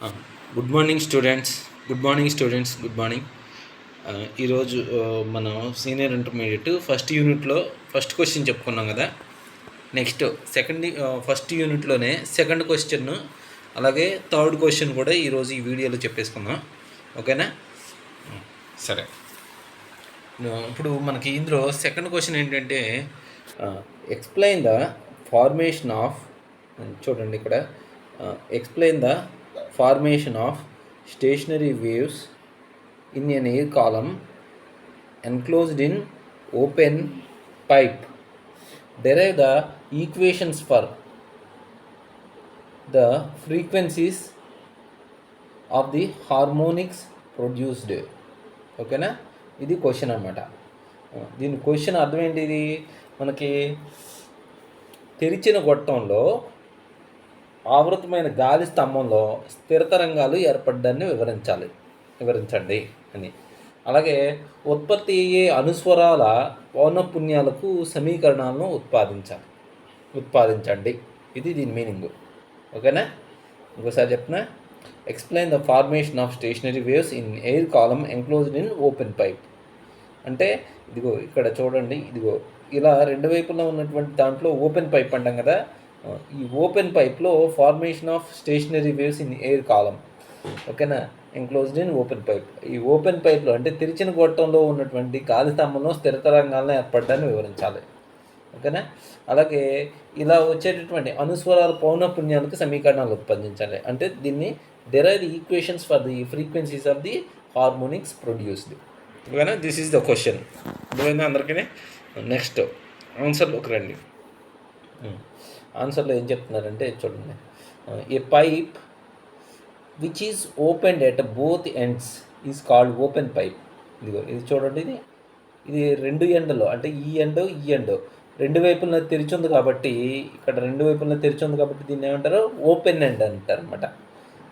ఆ, good morning students. Good morning. ఈరోజు మనం సీనియర్ ఇంటర్మీడియట్ ఫస్ట్ యూనిట్లో ఫస్ట్ క్వశ్చన్ చెప్పుకున్నాం కదా. నెక్స్ట్ ఫస్ట్ యూనిట్లోనే సెకండ్ క్వశ్చన్ అలాగే థర్డ్ క్వశ్చన్ కూడా ఈరోజు ఈ వీడియోలో చెప్పేసుకుందాం. ఓకేనా? సరే. ఇప్పుడు మనకి ఇందులో సెకండ్ క్వశ్చన్ ఏంటంటే ఎక్స్ప్లెయిన్ ద ఫార్మేషన్ ఆఫ్, చూడండి ఇక్కడ, explain the formation of stationary waves in an air column enclosed in open pipe. Derive the equations for the frequencies of the harmonics produced. ఓకేనా? ఇది క్వశ్చన్ అన్నమాట. దీని question అర్థం ఏంటి? ఇది మనకి తెరిచిన గొట్టంలో ఆవృతమైన గాలి స్తంభంలో స్థిర తరంగాలు ఏర్పడ్డాన్ని వివరించండి అని. అలాగే ఉత్పత్తి అయ్యే అనుస్వరాల పౌనఃపున్యాలకు సమీకరణాలను ఉత్పాదించండి. ఇది దీని మీనింగ్. ఓకేనా? ఇంకోసారి చెప్తున్నా. Explain the formation of stationary waves in air column enclosed in open pipe. అంటే ఇదిగో ఇక్కడ చూడండి, ఇదిగో ఇలా రెండు వైపులా ఉన్నటువంటి దాంట్లో ఓపెన్ పైప్ అంటాం కదా. ఈ ఓపెన్ పైప్లో formation of stationary waves in air column. ఓకేనా? Enclosed in open pipe. ఈ ఓపెన్ పైప్లో అంటే తెరిచిన గొట్టంలో ఉన్నటువంటి గాలి స్తంభంలో స్థిర తరంగాలను ఏర్పడ్డాన్ని వివరించాలి. ఓకేనా? అలాగే ఇలా వచ్చేటటువంటి అనుస్వరాల పౌనఃపున్యాలకు సమీకరణాలు ఉత్పాదించాలి. అంటే దీన్ని derive the equations for the frequencies of the harmonics produced. ఓకేనా? This is the question. అర్థమైందా అందరికీ? నెక్స్ట్ ఆన్సర్లోకి రండి. ఆన్సర్లో ఏం చెప్తున్నారంటే చూడండి. A pipe which is opened at both ends is called open pipe. ఇదిగో ఇది చూడండి, ఇది రెండు ఎండ్లో అంటే ఈ ఎండ్ రెండు వైపులా తెరిచి ఉంది కాబట్టి, ఇక్కడ రెండు వైపులా తెరిచి ఉంది కాబట్టి దీన్ని ఏమంటారు? ఓపెన్ ఎండ్ అంటారు అనమాట.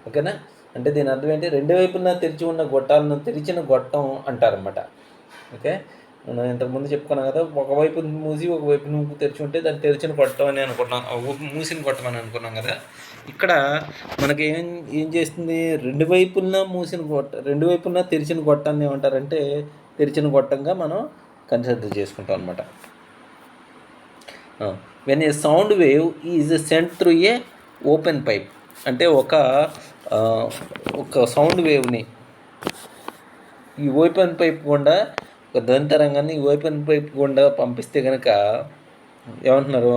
ఓకేనా? అంటే దీని అర్థం ఏంటి? రెండు వైపులా తెరిచి ఉన్న గొట్టాలను తెరిచిన గొట్టం అంటారనమాట. ఓకే, మనం ఇంతకుముందు చెప్పుకున్నాం కదా, ఒకవైపు మూసి ఒకవైపు నువ్వు తెరిచి ఉంటే దాన్ని తెరిచిన గొట్టం అని అనుకున్నాం, మూసిన గొట్టం అని అనుకున్నాం కదా. ఇక్కడ మనకి ఏం చేస్తుంది? రెండు వైపులా తెరిచిన గొట్టాన్ని ఏమంటారంటే తెరిచిన గొట్టంగా మనం కన్సిడర్ చేసుకుంటాం అనమాట. When a sound wave is sent through a open pipe. అంటే ఒక సౌండ్ వేవ్ని ఈ ఓపెన్ పైప్ గుండా, ఒక ధ్వని తరంగాన్ని ఈ ఓపెన్ పైప్ గుండా పంపిస్తే కనుక ఏమంటున్నారు?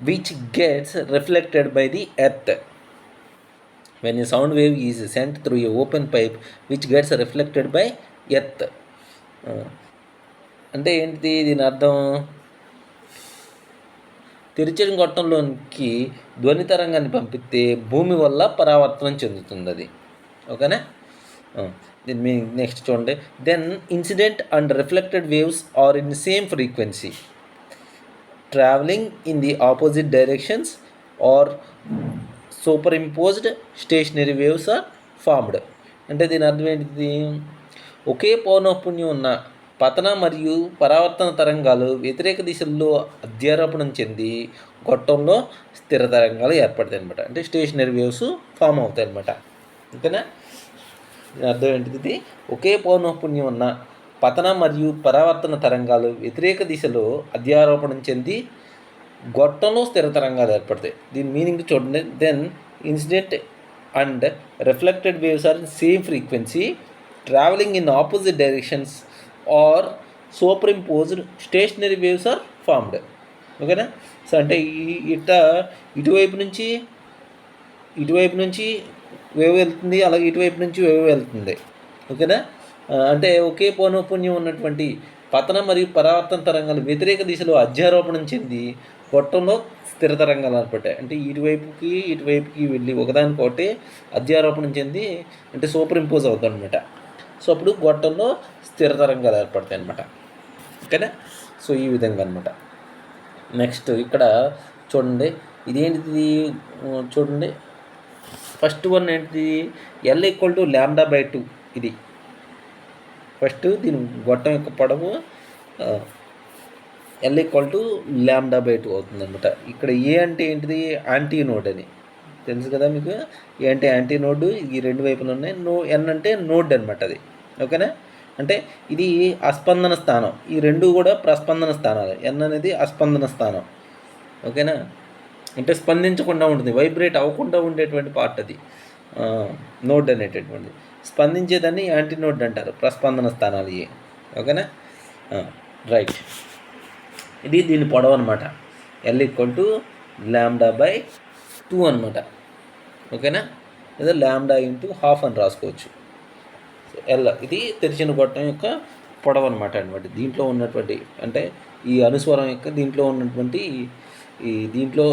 Which gets reflected by the earth. When a sound wave is sent through a open pipe which gets reflected by earth. అంటే ఏంటిది దీని అర్థం? తెరిచిన గొట్టంలోనికి ధ్వని తరంగాన్ని పంపిస్తే భూమి వల్ల పరావర్తనం చెందుతుంది అది. ఓకేనా? దీని మీ నెక్స్ట్ చూడండి. Then incident and reflected waves are in same frequency travelling in the opposite directions are superimposed stationary waves are formed. అంటే దీని అర్థం ఏంటిది? ఒకే పౌనఃపున్యం ఉన్న పతన మరియు పరావర్తన తరంగాలు వ్యతిరేక దిశల్లో అధ్యారోపణం చెంది గొట్టంలో స్థిర తరంగాలు ఏర్పడతాయి అనమాట. అంటే స్టేషనరీ వేవ్స్ ఫామ్ అవుతాయి అనమాట. ఓకేనా? అర్థం ఏంటిది? ఒకే పౌనఃపున్యం ఉన్న పతన మరియు పరావర్తన తరంగాలు వ్యతిరేక దిశలో అధ్యారోపణం చెంది గొట్టంలో స్థిర తరంగాలు ఏర్పడతాయి. దీని మీనింగ్ చూడండి. Then incident and reflected waves are in same frequency travelling in opposite directions are superimposed stationary waves are formed. ఓకేనా? సో అంటే ఇటువైపు నుంచి వేవ్ వెళ్తుంది, అలాగే ఇటువైపు నుంచి వేవ్ వెళ్తుంది. ఓకేనా? అంటే ఒకే పౌనఃపున్యం ఉన్నటువంటి పతన మరియు పరావర్తన తరంగాలు వ్యతిరేక దిశలో అధ్యారోపణం చెంది గొట్టంలో స్థిర తరంగాలు ఏర్పడతాయి. అంటే ఇటువైపుకి వెళ్ళి ఒకదానికొకటి అధ్యారోపణం చెంది అంటే సూపర్ ఇంపోజ్ అవుతుంది అనమాట. సో అప్పుడు గొట్టంలో స్థిర తరంగాలు ఏర్పడతాయి అనమాట. ఓకేనా? సో ఈ విధంగా అనమాట. నెక్స్ట్ ఇక్కడ చూడండి, ఇదేంటిది చూడండి. ఫస్ట్ వన్ ఏంటిది? L = λ/2. ఇది ఫస్ట్ దీని గొట్టం యొక్క పొడవు L = λ/2 అవుతుంది అనమాట. ఇక్కడ ఏ అంటే ఏంటిది? యాంటీ నోడ్ అని. తెలుసు కదా మీకు. ఏ అంటే యాంటీ నోడ్, ఈ రెండు వైపులు ఉన్నాయి. ఎన్ అంటే నోడ్ అనమాట అది. ఓకేనా. అంటే ఇది అస్పందన స్థానం, ఈ రెండు కూడా ప్రస్పందన స్థానాలు. ఎన్ అనేది అస్పందన స్థానం. ఓకేనా. అంటే స్పందించకుండా ఉంటుంది, వైబ్రేట్ అవ్వకుండా ఉండేటువంటి పార్ట్ అది నోడ్ అనేటటువంటిది. స్పందించేదాన్ని యాంటీ నోడ్ అంటారు, ప్రస్పందన స్థానాలు ఇవి. ఓకేనా. రైట్. ఇది దీని పొడవు అనమాట. ఎల్ ఈక్వల్ టు λ/2 అనమాట. ఓకేనా. లేదా λ/½ అని రాసుకోవచ్చు. ఎల్ ఇది తెరిచిన గొట్టం యొక్క పొడవు అనమాట. దీంట్లో ఉన్నటువంటి అంటే ఈ అనుస్వరం యొక్క దీంట్లో ఉన్నటువంటి ఈ దీంట్లో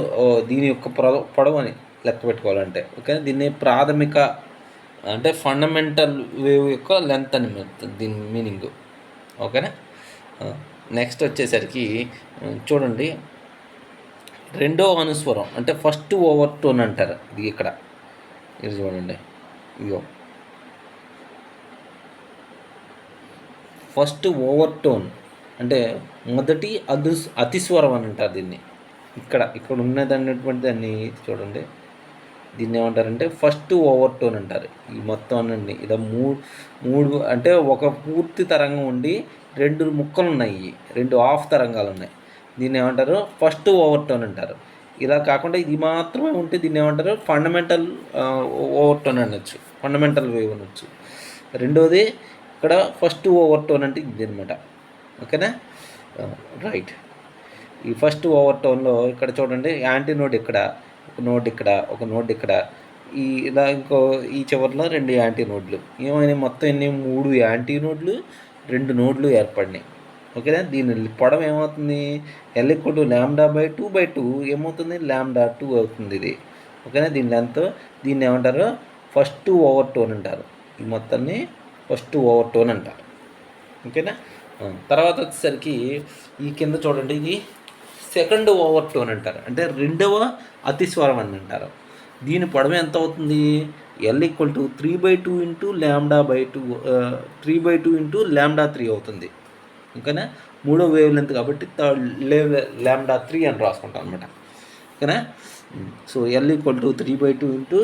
దీని యొక్క పొడవు అని లెక్క పెట్టుకోవాలంటే. ఓకే. దీన్ని ప్రాథమిక అంటే ఫండమెంటల్ వేవ్ యొక్క లెంత్ అని దీని మీనింగ్. ఓకేనా. నెక్స్ట్ వచ్చేసరికి చూడండి, రెండో అనుస్వరం అంటే ఫస్ట్ ఓవర్ టోన్ అంటారు. ఇది ఇక్కడ ఇది చూడండి, ఇగో ఫస్ట్ ఓవర్ టోన్ అంటే మొదటి అతిస్వరం అని అంటారు దీన్ని. ఇక్కడ ఉన్నది అన్నటువంటి దాన్ని చూడండి, దీన్ని ఏమంటారంటే ఫస్ట్ ఓవర్ టోన్ అంటారు. ఈ మొత్తం అనండి ఇలా మూడు అంటే ఒక పూర్తి తరంగం ఉండి రెండు ముక్కలు ఉన్నాయి, రెండు హాఫ్ తరంగాలు ఉన్నాయి. దీన్ని ఏమంటారు ఫస్ట్ ఓవర్ టోన్ అంటారు. ఇలా కాకుండా ఇది మాత్రమే ఉంటే దీన్ని ఏమంటారు ఫండమెంటల్ ఓవర్ టోన్ అనొచ్చు, ఫండమెంటల్ వేవ్ అనొచ్చు. రెండోది ఇక్కడ ఫస్ట్ ఓవర్ టోన్ అంటే ఇది అనమాట. ఓకేనా. రైట్. ఈ ఫస్ట్ ఓవర్ టోన్లో ఇక్కడ చూడండి, యాంటీ నోడ్ ఇక్కడ, ఒక నోడ్ ఇక్కడ, ఒక నోడ్ ఇక్కడ, ఇలా ఈ చివరిలో రెండు యాంటీ నోడ్లు. ఏమైనా మొత్తం ఎన్ని 3 యాంటీ నోడ్లు, 2 నోడ్లు ఏర్పడినాయి. ఓకేనా. దీని పొడవు ఏమవుతుంది, ఎల్ ఈక్వల్ టు λ/2/2 ఏమవుతుంది, λ2 అవుతుంది ఇది. ఓకేనా. దీని లెంత్, దీన్ని ఏమంటారు ఫస్ట్ ఓవర్ టోన్ అంటారు. ఈ మొత్తాన్ని ఫస్ట్ ఓవర్ టోన్ అంటారు. ఓకేనా. తర్వాత వచ్చేసరికి ఈ కింద చూడండి, ఇది సెకండ్ ఓవర్ టోన్ అంటారు, అంటే రెండవ అతిస్వరం అని అంటారు. దీని పొడవు ఎంత అవుతుంది, L equal to 3/2 into λ/2 3/2 into λ3 అవుతుంది. ఓకేనా. మూడో వేవ్ లెంత్ కాబట్టి λ3 అని రాసుకుంటాం అనమాట. ఓకేనా. So L equal to 3/2 into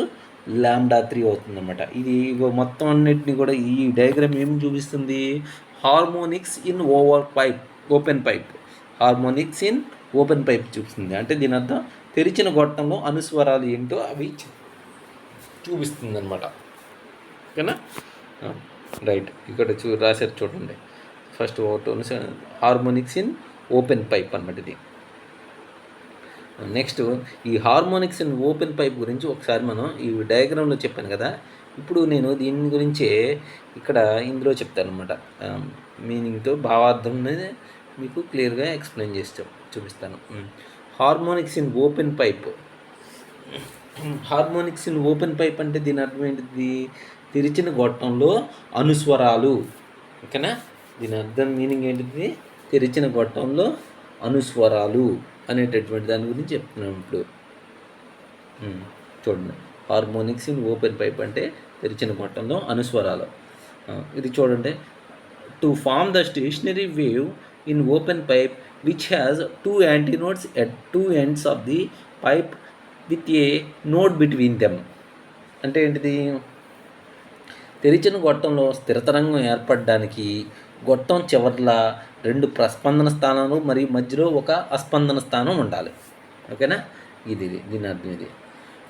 λ3 అవుతుంది అనమాట. ఇది మొత్తం అన్నిటిని కూడా ఈ డయాగ్రామ్ ఏమి చూపిస్తుంది, harmonics in open pipe, harmonics in open pipe చూపిస్తుంది. అంటే దీని అర్థం తెరిచిన గొట్టంలో అనుస్వరాలు ఏంటో అవి చూపిస్తుంది అనమాట. ఓకేనా. రైట్. ఇక్కడ రాశారు చూడండి, first overtones harmonics in open pipe అన్నమాట ఇది. నెక్స్ట్ ఈ హార్మోనిక్స్ ఇన్ ఓపెన్ పైప్ గురించి ఒకసారి మనం ఈ డయాగ్రామ్లో చెప్పాను కదా, ఇప్పుడు నేను దీని గురించే ఇక్కడ ఇందులో చెప్తాను అనమాట. మీనింగ్తో భావార్థం అనేది మీకు క్లియర్గా ఎక్స్ప్లెయిన్ చేసి చూపిస్తాను. Harmonics in open pipe. Harmonics in open pipe అంటే దీని అర్థం ఏంటిది, తెరిచిన గొట్టంలో అనుస్వరాలు. ఓకేనా. దీని అర్థం మీనింగ్ ఏంటిది, తెరిచిన గొట్టంలో అనుస్వరాలు అనేటటువంటి దాని గురించి చెప్తున్నాం ఇప్పుడు. చూడండి, హార్మోనిక్స్ ఇన్ ఓపెన్ పైప్ అంటే తెరిచిన గొట్టంలో అనుస్వరాలు. ఇది చూడండి, to form the stationary wave in open pipe which has 2 antinodes at 2 ends of the pipe with a node between them. అంటే ఏంటిది, తెరిచిన గొట్టంలో స్థిరతరంగం ఏర్పడడానికి గొట్టం చివర్ల 2 ప్రస్పందన స్థానాలు మరియు మధ్యలో ఒక అస్పందన స్థానం ఉండాలి. ఓకేనా. దీని అర్థం ఇది.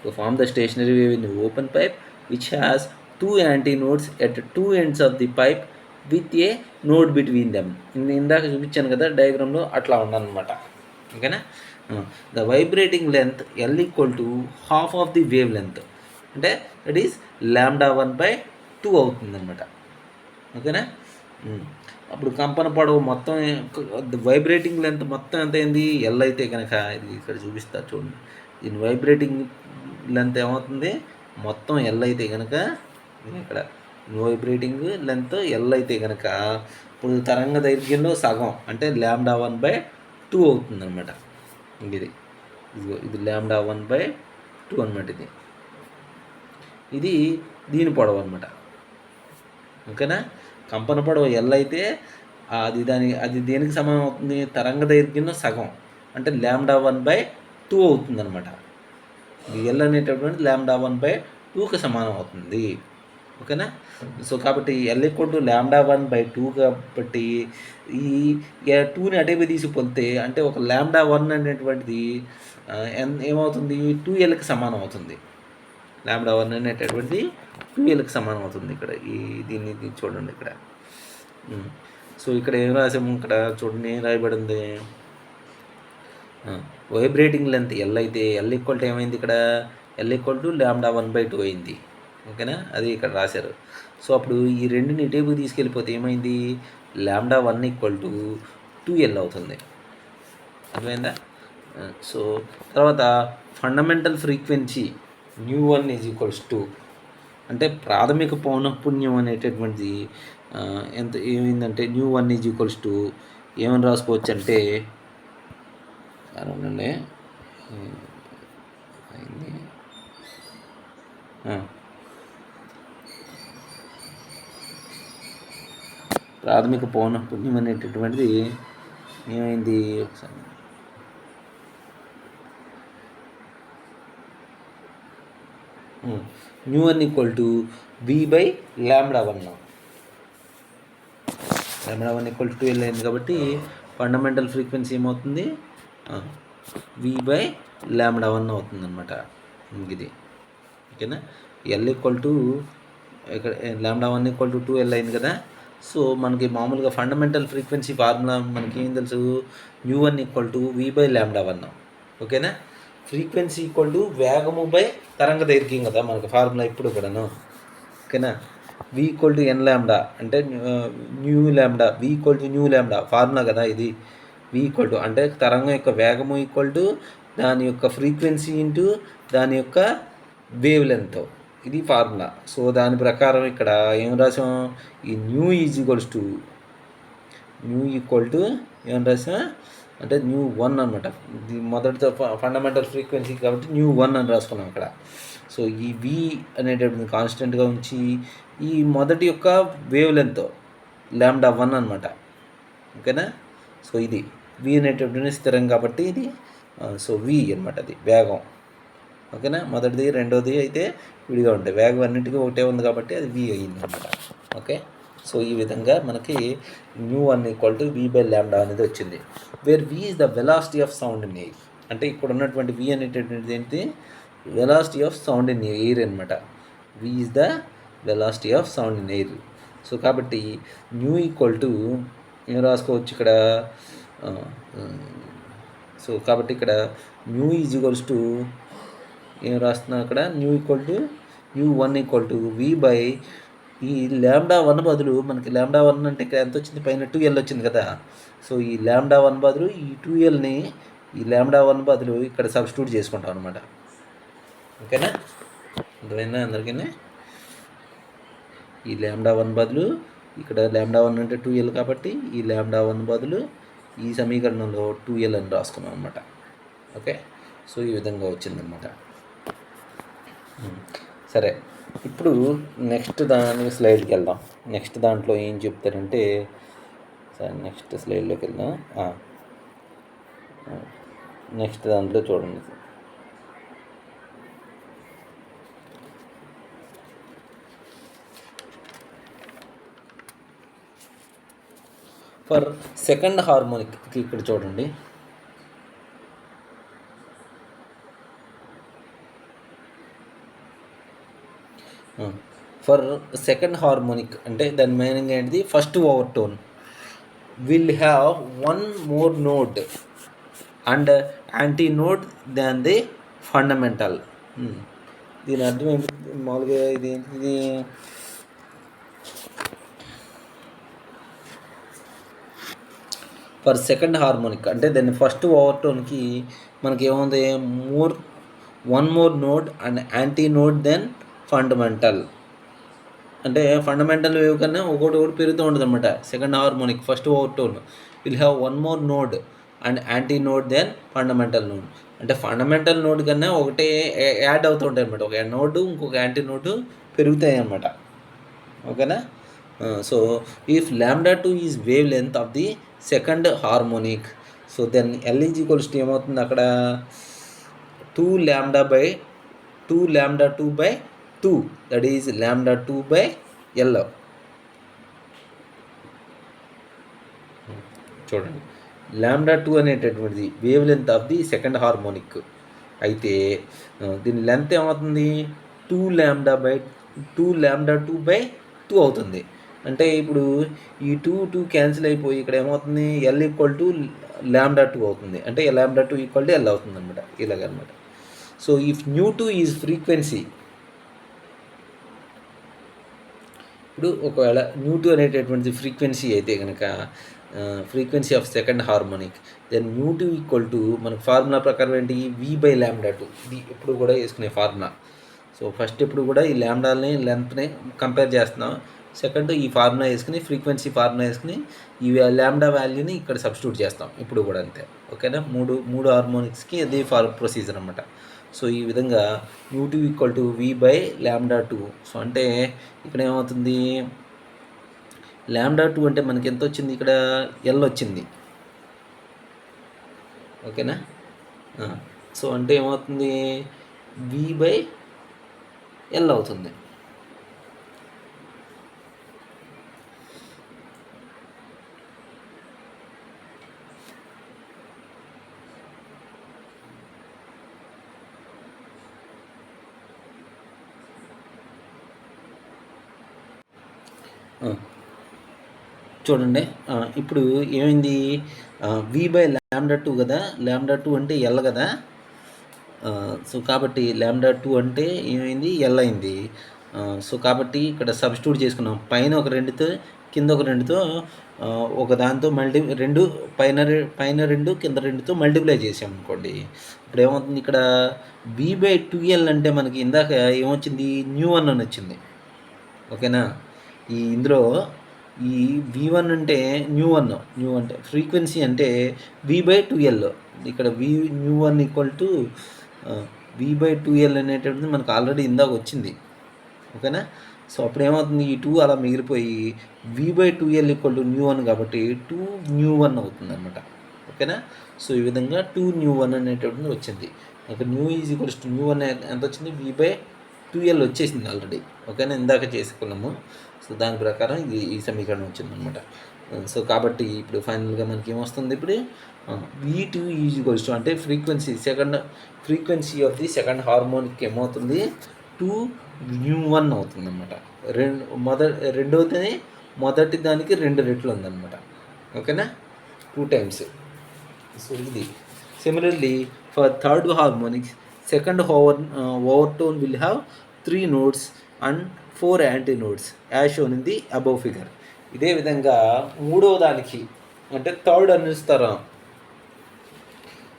To form the stationary wave in open pipe which has 2 antinodes at 2 ends of the pipe with a node between them. ఇందాక చూపించాను కదా డయాగ్రామ్లో, అట్లా ఉందన్నమాట. ఓకేనా. The vibrating length L equal to half of the wave length, అంటే that is λ1/2 అవుతుందన్నమాట. ఓకేనా. అప్పుడు కంపన పొడవు మొత్తం వైబ్రేటింగ్ లెంత్ మొత్తం ఎంత అయింది, ఎల్ అయితే కనుక ఇది ఇక్కడ చూపిస్తా చూడండి. దీని వైబ్రేటింగ్ లెంత్ ఏమవుతుంది, మొత్తం ఎల్ అయితే కనుక ఇక్కడ వైబ్రేటింగ్ లెంత్ ఎల్ అయితే కనుక ఇప్పుడు తరంగ దైర్ఘ్యంలో సగం అంటే λ1/2 అవుతుంది అనమాట. ఇది λ1/2 అనమాట. ఇది దీని పొడవు అనమాట. ఓకేనా. కంపన పొడవు ఎల్ అయితే అది దేనికి సమానం అవుతుంది, తరంగ దైర్ఘ్యంలో సగం అంటే λ1/2 అవుతుంది అనమాట. ఎల్ అనేటటువంటి λ1/2కి సమానం అవుతుంది. ఓకేనా. సో కాబట్టి ఎల్ ఈక్వల్ టు λ1/2 కాబట్టి ఈ 2ని అటేపు తీసుకుపోతే అంటే ఒక λ1 అనేటువంటిది ఏమవుతుంది 2Lకి సమానం అవుతుంది. λ1 అనేటటువంటి 2Lకి సమానం అవుతుంది. ఇక్కడ దీన్ని చూడండి ఇక్కడ. సో ఇక్కడ ఏం రాసాము, ఇక్కడ చూడండి ఏం రాయబడింది, వైబ్రేటింగ్ లెంత్ ఎల్ అయితే ఎల్ ఈక్వల్ టు ఏమైంది ఇక్కడ ఎల్ ఈక్వల్ టు λ1/2 అయింది. ఓకేనా, అది ఇక్కడ రాశారు. సో అప్పుడు ఈ రెండుని టేబుల్ తీసుకెళ్ళిపోతే ఏమైంది λ1 ఈక్వల్ టు 2L అవుతుంది. అర్థమైందా. సో తర్వాత fundamental frequency ν1 is equals to అంటే ప్రాథమిక పౌనఃపున్యం అనేటటువంటిది ఎంత ఏమైందంటే ν1 ఈజ్ ఈక్వల్స్ టు ఏమని రాసుకోవచ్చు అంటే అనండి అయింది ప్రాథమిక పౌనఃపున్యం అనేటటువంటిది ఏమైంది ఒకసారి ν1 equal to v/λ1 λ1 equal to 2L అయింది కాబట్టి ఫండమెంటల్ ఫ్రీక్వెన్సీ ఏమవుతుంది v/λ1 అవుతుంది అనమాట ఇది. ఓకేనా. ఎల్ ఈక్వల్ టు ఇక్కడ λ1 ఈక్వల్ టు 2L అయింది కదా. సో మనకి మామూలుగా ఫండమెంటల్ ఫ్రీక్వెన్సీ ఫార్ములా మనకి ఏం తెలుసు ν1 ఈక్వల్ టు v/λ1. ఓకేనా. ఫ్రీక్వెన్సీ ఈక్వల్ టు వేగము బై తరంగ దైర్ఘ్యం కదా మనకు ఫార్ములా ఇప్పుడు కూడాను. ఓకేనా. v ఈక్వల్ టు n λ అంటే ν v ఈక్వల్ టు ν ఫార్ములా కదా ఇది. v ఈక్వల్ టు అంటే తరంగం యొక్క వేగము ఈక్వల్ టు దాని యొక్క ఫ్రీక్వెన్సీ ఇంటూ దాని యొక్క వేవ్ లెంత్, ఇది ఫార్ములా. సో దాని ప్రకారం ఇక్కడ ఏం రాసాం ఈ ν ఈక్వల్ టు ఏం రాసాం అంటే ν1 అనమాట. ఇది మొదటితో ఫండమెంటల్ ఫ్రీక్వెన్సీ కాబట్టి ν1 అని రాసుకున్నాం ఇక్కడ. సో ఈ v అనేటటువంటి కాన్స్టెంట్గా ఉంచి ఈ మొదటి యొక్క వేవ్ లెంత్ λ1 అనమాట. ఓకేనా. సో ఇది v అనేటటువంటి స్థిరం కాబట్టి ఇది సో v అనమాట, అది వేగం. ఓకేనా. మొదటిది రెండోది అయితే విడిగా ఉంటాయి, వేగం అన్నింటికీ ఒకటే ఉంది కాబట్టి అది v అయ్యింది అనమాట. ఓకే. సో ఈ విధంగా మనకి ν1 ఈక్వల్ టు v/λ అనేది వచ్చింది. Where v is the velocity of sound in air అంటే ఇక్కడ ఉన్నటువంటి v అనేటటువంటిది ఏంటి velocity of sound in air అనమాట. v is the velocity of sound in air. So కాబట్టి ν ఈక్వల్ టు ఏం రాసుకోవచ్చు ఇక్కడ సో కాబట్టి ఇక్కడ ν ఈజ్ ఈక్వల్స్ టు ఏం రాస్తున్నాం ఇక్కడ ν equal to ν1 equal to v/, ఈ λ1 బదులు మనకి λ1 అంటే ఇక్కడ ఎంత వచ్చింది పైన 2L వచ్చింది కదా. సో ఈ λ1 బదులు ఈ 2Lని ఈ λ1 బదులు ఇక్కడ సబ్స్టిట్యూట్ చేసుకుంటాం అనమాట. ఓకేనా, అర్థమైందా అందరికీ. ఈ λ1 బదులు ఇక్కడ λ1 అంటే 2L కాబట్టి ఈ λ1 బదులు ఈ సమీకరణంలో 2L అని రాసుకున్నాం అనమాట. ఓకే. సో ఈ విధంగా వచ్చిందనమాట. సరే, ఇప్పుడు నెక్స్ట్ దాని స్లైడ్కి వెళ్దాం. నెక్స్ట్ దాంట్లో ఏం చెప్తారంటే సరే నెక్స్ట్ స్లైడ్లోకి వెళ్దాం. నెక్స్ట్ దాంట్లో చూడండి. ఫర్ సెకండ్ హార్మోనిక్ ఇక్కడ చూడండి. ఫర్ సెకండ్ హార్మోనిక్ అంటే దాని మీనింగ్ ఏంటిది first overtone will have one more node and anti node than the fundamental. దీని అర్థం ఏంటి మామూలుగా ఇది ఏంటిది ఫర్ సెకండ్ హార్మోనిక్ అంటే దాన్ని ఫస్ట్ ఓవర్ టోన్కి మనకి ఏముంది one more node and antinode then fundamental. అంటే ఫండమెంటల్ వేవ్ కన్నా ఒకటి పెరుగుతూ ఉంటుంది అనమాట. Second harmonic first overtone will have one more node and antinode then fundamental node. అంటే ఫండమెంటల్ నోడ్ కన్నా ఒకటే యాడ్ అవుతూ ఉంటాయి అనమాట. ఒక నోడు ఇంకొక యాంటీ నోడు పెరుగుతాయి అన్నమాట. ఓకేనా. So if λ2 is wave length of the second harmonic so then L is equals to ఏమవుతుంది అక్కడ 2λ/2 2 lambda 2 by 2, that is lambda 2 by L. చూడండి, లాంబ్డా 2 అనేటటువంటిది wave length of the second harmonic అయితే దీని length ఏమవుతుంది, 2 lambda 2 by 2 అవుతుంది. అంటే ఇప్పుడు ఈ 2 క్యాన్సిల్ అయిపోయి ఇక్కడ ఏమవుతుంది, L = lambda 2 అవుతుంది. అంటే lambda 2 = L అవుతుంది అనమాట, ఇలాగనమాట. సో ఇఫ్ 𝜇2 ఈజ్ ఫ్రీక్వెన్సీ, ఇప్పుడు ఒకవేళ 𝜇2 అనేటటువంటి ఫ్రీక్వెన్సీ అయితే కనుక frequency of second harmonic, then 𝜇2 మనకు ఫార్ములా ప్రకారం ఏంటి, V/λ2. ఇది ఎప్పుడు కూడా వేసుకునే ఫార్ములా. సో ఫస్ట్ ఎప్పుడు కూడా ఈ ల్యాండాల్ని లెంత్ని కంపేర్ చేస్తున్నాం, సెకండ్ ఈ ఫార్ములా వేసుకుని ఫ్రీక్వెన్సీ ఫార్ములా వేసుకుని ఈ ల్యాండా వాల్యూని ఇక్కడ సబ్స్టిట్యూట్ చేస్తాం ఇప్పుడు కూడా అంతే. ఓకేనా, మూడు హార్మోనిక్స్కి అదే ప్రొసీజర్ అనమాట. సో ఈ విధంగా 𝜇2 V/λ2. సో అంటే ఇక్కడ ఏమవుతుంది, λ2 అంటే మనకి ఎంత వచ్చింది, ఇక్కడ L వచ్చింది. ఓకేనా, సో అంటే ఏమవుతుంది, V/L అవుతుంది. చూడండి, ఇప్పుడు ఏమైంది, V/λ2 కదా, λ2 అంటే L కదా. సో కాబట్టి λ2 అంటే ఏమైంది, L అయింది. సో కాబట్టి ఇక్కడ సబ్స్టిట్యూట్ చేసుకున్నాం, పైన ఒక 2తో కింద ఒక 2తో ఒక దాంతో పైన 2 కింద 2తో మల్టిప్లై చేసాం అనుకోండి. ఇప్పుడు ఏమవుతుంది, ఇక్కడ V/2L అంటే మనకి ఇందాక ఏమొచ్చింది, 𝜇1 అని వచ్చింది. ఓకేనా, ఇందులో ఈ V1 అంటే 𝜇1 అంటే ఫ్రీక్వెన్సీ అంటే V/2L. ఇక్కడ 𝜇1 = V/2L అనేటటువంటిది మనకు ఆల్రెడీ ఇందాక వచ్చింది. ఓకేనా, సో అప్పుడు ఏమవుతుంది, ఈ 2 అలా మిగిలిపోయి V/2L = 𝜇1 కాబట్టి 2𝜇1 అవుతుంది అనమాట. ఓకేనా, సో ఈ విధంగా 2𝜇1 అనేటటువంటిది వచ్చింది. ఇక్కడ 𝜇 ఎంత వచ్చింది, V/2L వచ్చేసింది ఆల్రెడీ. ఓకేనా, ఇందాక చేసుకున్నాము. సో దాని ప్రకారం ఈ సమీకరణం వచ్చిందనమాట. సో కాబట్టి ఇప్పుడు ఫైనల్గా మనకి ఏమొస్తుంది, ఇప్పుడు V2 అంటే frequency of the second harmonic ఏమవుతుంది, 2𝜇1 అవుతుంది అనమాట. రెండవది మొదటి దానికి 2 రెట్లు ఉందన్నమాట. ఓకేనా, 2 times. సో ఇది similarly for third harmonics, second overtone will have 3 notes and 4 antinodes as shown in the above figure. ఇదే విధంగా మూడవ దానికి అంటే థర్డ్ అనుస్వరం,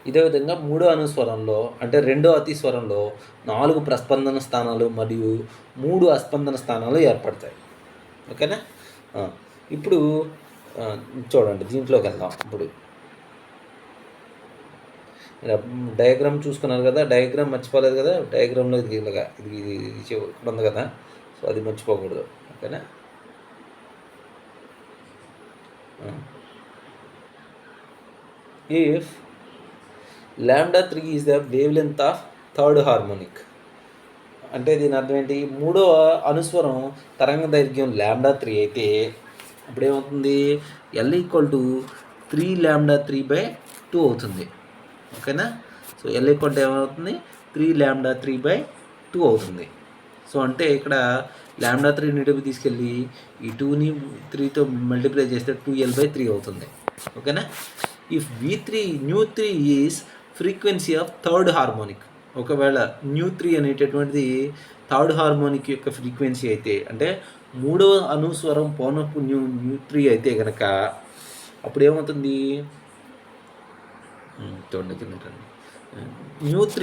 ఇదే విధంగా మూడో అనుస్వరంలో అంటే రెండో అతి స్వరంలో 4 ప్రస్పందన స్థానాలు మరియు 3 అస్పందన స్థానాలు ఏర్పడతాయి. ఓకేనా, ఇప్పుడు చూడండి దీంట్లోకి వెళ్దాం. ఇప్పుడు డయాగ్రామ్ చూసుకున్నారు కదా, డయాగ్రామ్ మర్చిపోలేదు కదా, డయాగ్రామ్లో ఇది ఇక్కడ ఉంది కదా, సో అది మర్చిపోకూడదు. ఓకేనా, if λ3 is the wave length of third harmonic, అంటే దీని అర్థం ఏంటి, మూడో అనుస్వరం తరంగ దైర్ఘ్యం λ3 అయితే అప్పుడు ఏమవుతుంది, L = 3λ3/2 అవుతుంది. ఓకేనా, సో L ఏమవుతుంది, 3λ3/2 అవుతుంది. సో అంటే ఇక్కడ λ3 ఇటువైపు తీసుకెళ్ళి ఈ 2ని 3తో మల్టిప్లై చేస్తే 2L/3 అవుతుంది. ఓకేనా, if 𝜇3 is frequency of third harmonic, ఒకవేళ 𝜇3 అనేటటువంటిది థర్డ్ హార్మోనిక్ యొక్క ఫ్రీక్వెన్సీ అయితే, అంటే మూడవ అనుస్వరం పౌనఃపు 𝜇3 అయితే కనుక అప్పుడు ఏమవుతుంది, చూడండి 𝜇3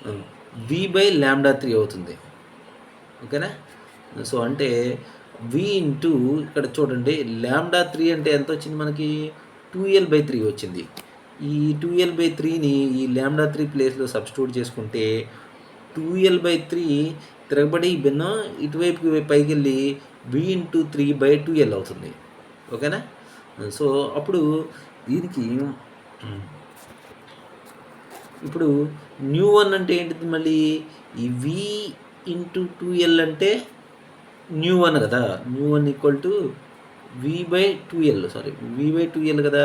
= V/λ3 అవుతుంది. ఓకేనా, సో అంటే V ఇక్కడ చూడండి λ3 అంటే ఎంత వచ్చింది మనకి, 2L/3 వచ్చింది. ఈ 2L/3ని ఈ λ3 ప్లేస్లో సబ్స్టిట్యూట్ చేసుకుంటే 2L/3 తిరగబడి భిన్నం ఇటువైపు పైకి వెళ్ళి V/3/2L అవుతుంది. ఓకేనా, సో అప్పుడు దీనికి ఇప్పుడు న్యూ వన్ అంటే ఏంటిది మళ్ళీ ఈ వి ఇంటూ 2L అంటే న్యూ వన్ కదా, new one equal to V/2L, sorry V/2L కదా.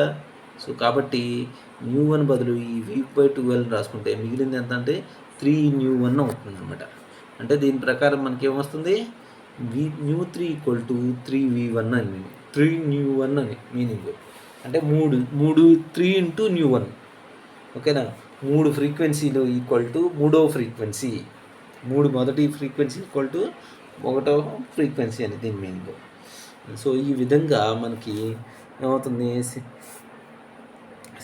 సో కాబట్టి న్యూ వన్ బదులు ఈ V/2L రాసుకుంటే మిగిలింది ఎంత అంటే 3 అవుతుంది అనమాట. అంటే దీని ప్రకారం మనకి ఏమొస్తుంది, న్యూ 3 ఈక్వల్ టు 3V1 అని, 3 అని మీనింగ్. అంటే మూడు 3 ఇంటూ న్యూ 1. ఓకేనా, 3 ఫ్రీక్వెన్సీలు ఈక్వల్ టు మూడవ ఫ్రీక్వెన్సీ, మొదటి ఫ్రీక్వెన్సీ ఈక్వల్ టు ఒకటో ఫ్రీక్వెన్సీ అని దీని మీనింగ్. సో ఈ విధంగా మనకి ఏమవుతుంది,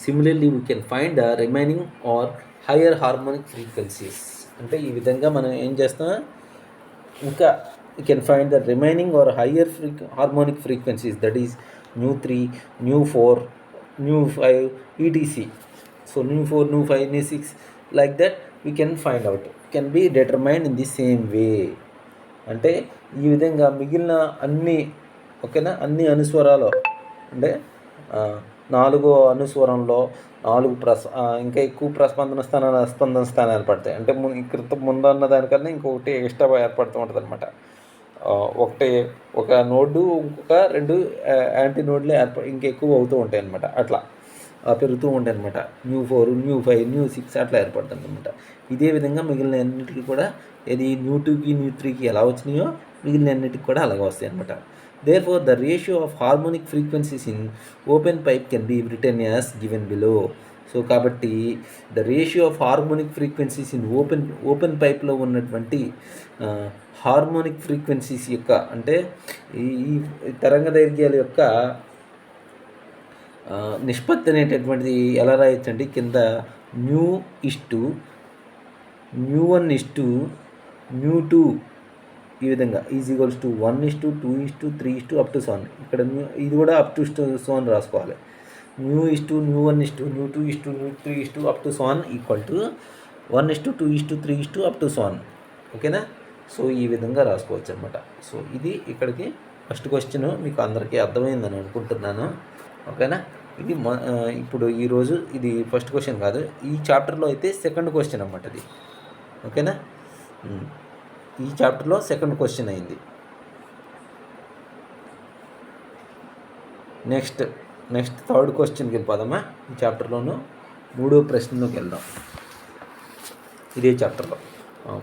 similarly we can find the remaining or higher harmonic frequencies. అంటే ఈ విధంగా మనం ఏం చేస్తాం, ఇంకా you can find the remaining or higher harmonic frequencies, that is nu 3, nu 4, nu 5 etc. So nu 4, nu 5, nu 6 like that we can find out, can be determined in the same way. అంటే ఈ విధంగా మిగిలిన అన్ని, ఓకేనా, అన్ని అనుస్వరాలు అంటే 4 అనుస్వరంలో 4 ఇంకా ఎక్కువ స్పందన స్థానాలు పడతాయి. అంటే ముందన్న దానికన్నా ఇంకొకటి ఎక్స్ట్రా ఏర్పడుతూ ఉంటుంది అనమాట. ఒక నోడు ఇంకొక 2 యాంటీ నోడ్లు ఇంకెక్కువ అవుతూ ఉంటాయి అనమాట. అట్లా పెరుగుతూ ఉంటాయి అనమాట. న్యూ 4, న్యూ 5, న్యూ 6 అట్లా ఏర్పడుతుంది అనమాట. ఇదే విధంగా మిగిలిన అన్నిటికీ కూడా ఇది న్యూ 2కి న్యూ 3కి ఎలా వచ్చినాయో మిగిలిన అన్నిటికి కూడా అలాగే వస్తాయి అనమాట. Therefore, the ratio of harmonic frequencies in open pipe can be written as given below. So కాబట్టి the ratio of harmonic frequencies in open పైప్లో ఉన్నటువంటి హార్మోనిక్ ఫ్రీక్వెన్సీస్ యొక్క, అంటే ఈ తరంగ దైర్ఘ్యాల యొక్క నిష్పత్తి అనేటటువంటిది ఎలా రాయొచ్చు అంటే కింద న్యూ 1/2 ఈ విధంగా ఈక్వల్స్ టు 1/2, 3/3 ఇక్కడ ఇది కూడా అప్ టు సోన్ రాసుకోవాలి. న్యూ 1, న్యూ 2, ఈక్వల్ టు 1/2, ఓకేనా. సో ఈ విధంగా రాసుకోవచ్చు అనమాట. సో ఇది ఇక్కడికి ఫస్ట్ క్వశ్చన్ మీకు అందరికీ అర్థమైందని అనుకుంటున్నాను. ఓకేనా, ఇది ఇప్పుడు ఈరోజు ఇది ఫస్ట్ క్వశ్చన్ కాదు, ఈ చాప్టర్లో అయితే సెకండ్ క్వశ్చన్ అన్నమాట ఇది. ఓకేనా, ఈ చాప్టర్లో సెకండ్ క్వశ్చన్ అయింది. నెక్స్ట్ థర్డ్ క్వశ్చన్కి వెళ్ళిపోదామా. ఈ చాప్టర్లోనూ 3వ ప్రశ్నలోకి వెళ్దాం. ఇదే చాప్టర్లో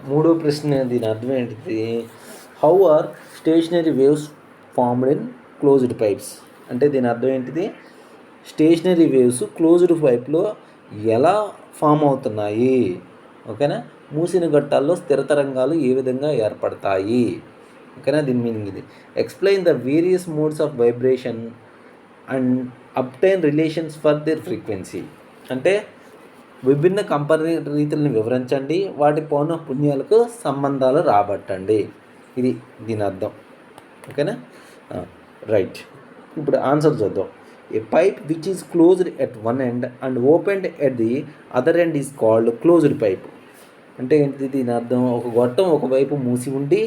3వ ప్రశ్న, దీని అర్థం ఏంటిది, how are stationary waves formed in closed pipes. అంటే దీని అర్థం ఏంటిది, స్టేషనరీ వేవ్స్ క్లోజ్డ్ పైప్లో ఎలా ఫామ్ అవుతున్నాయి. ఓకేనా, మూసిన ఘట్టాల్లో స్థిర తరంగాలు ఏ విధంగా ఏర్పడతాయి. ఓకేనా, దీని మీనింగ్ ఇది. Explain the various modes of vibration and obtain relations for their frequency. అంటే విభిన్న కంపన రీతులను వివరించండి, వాటి పౌన పుణ్యాలకు సంబంధాలు రాబట్టండి. ఇది దీని అర్థం. ఓకేనా, రైట్. ఇప్పుడు ఆన్సర్ చూద్దాం. A pipe which is closed at one end and opened at the other end is called closed pipe. అంటే ఏంటిది, దీని అర్థం, ఒక గొట్టం ఒకవైపు మూసి ఉండి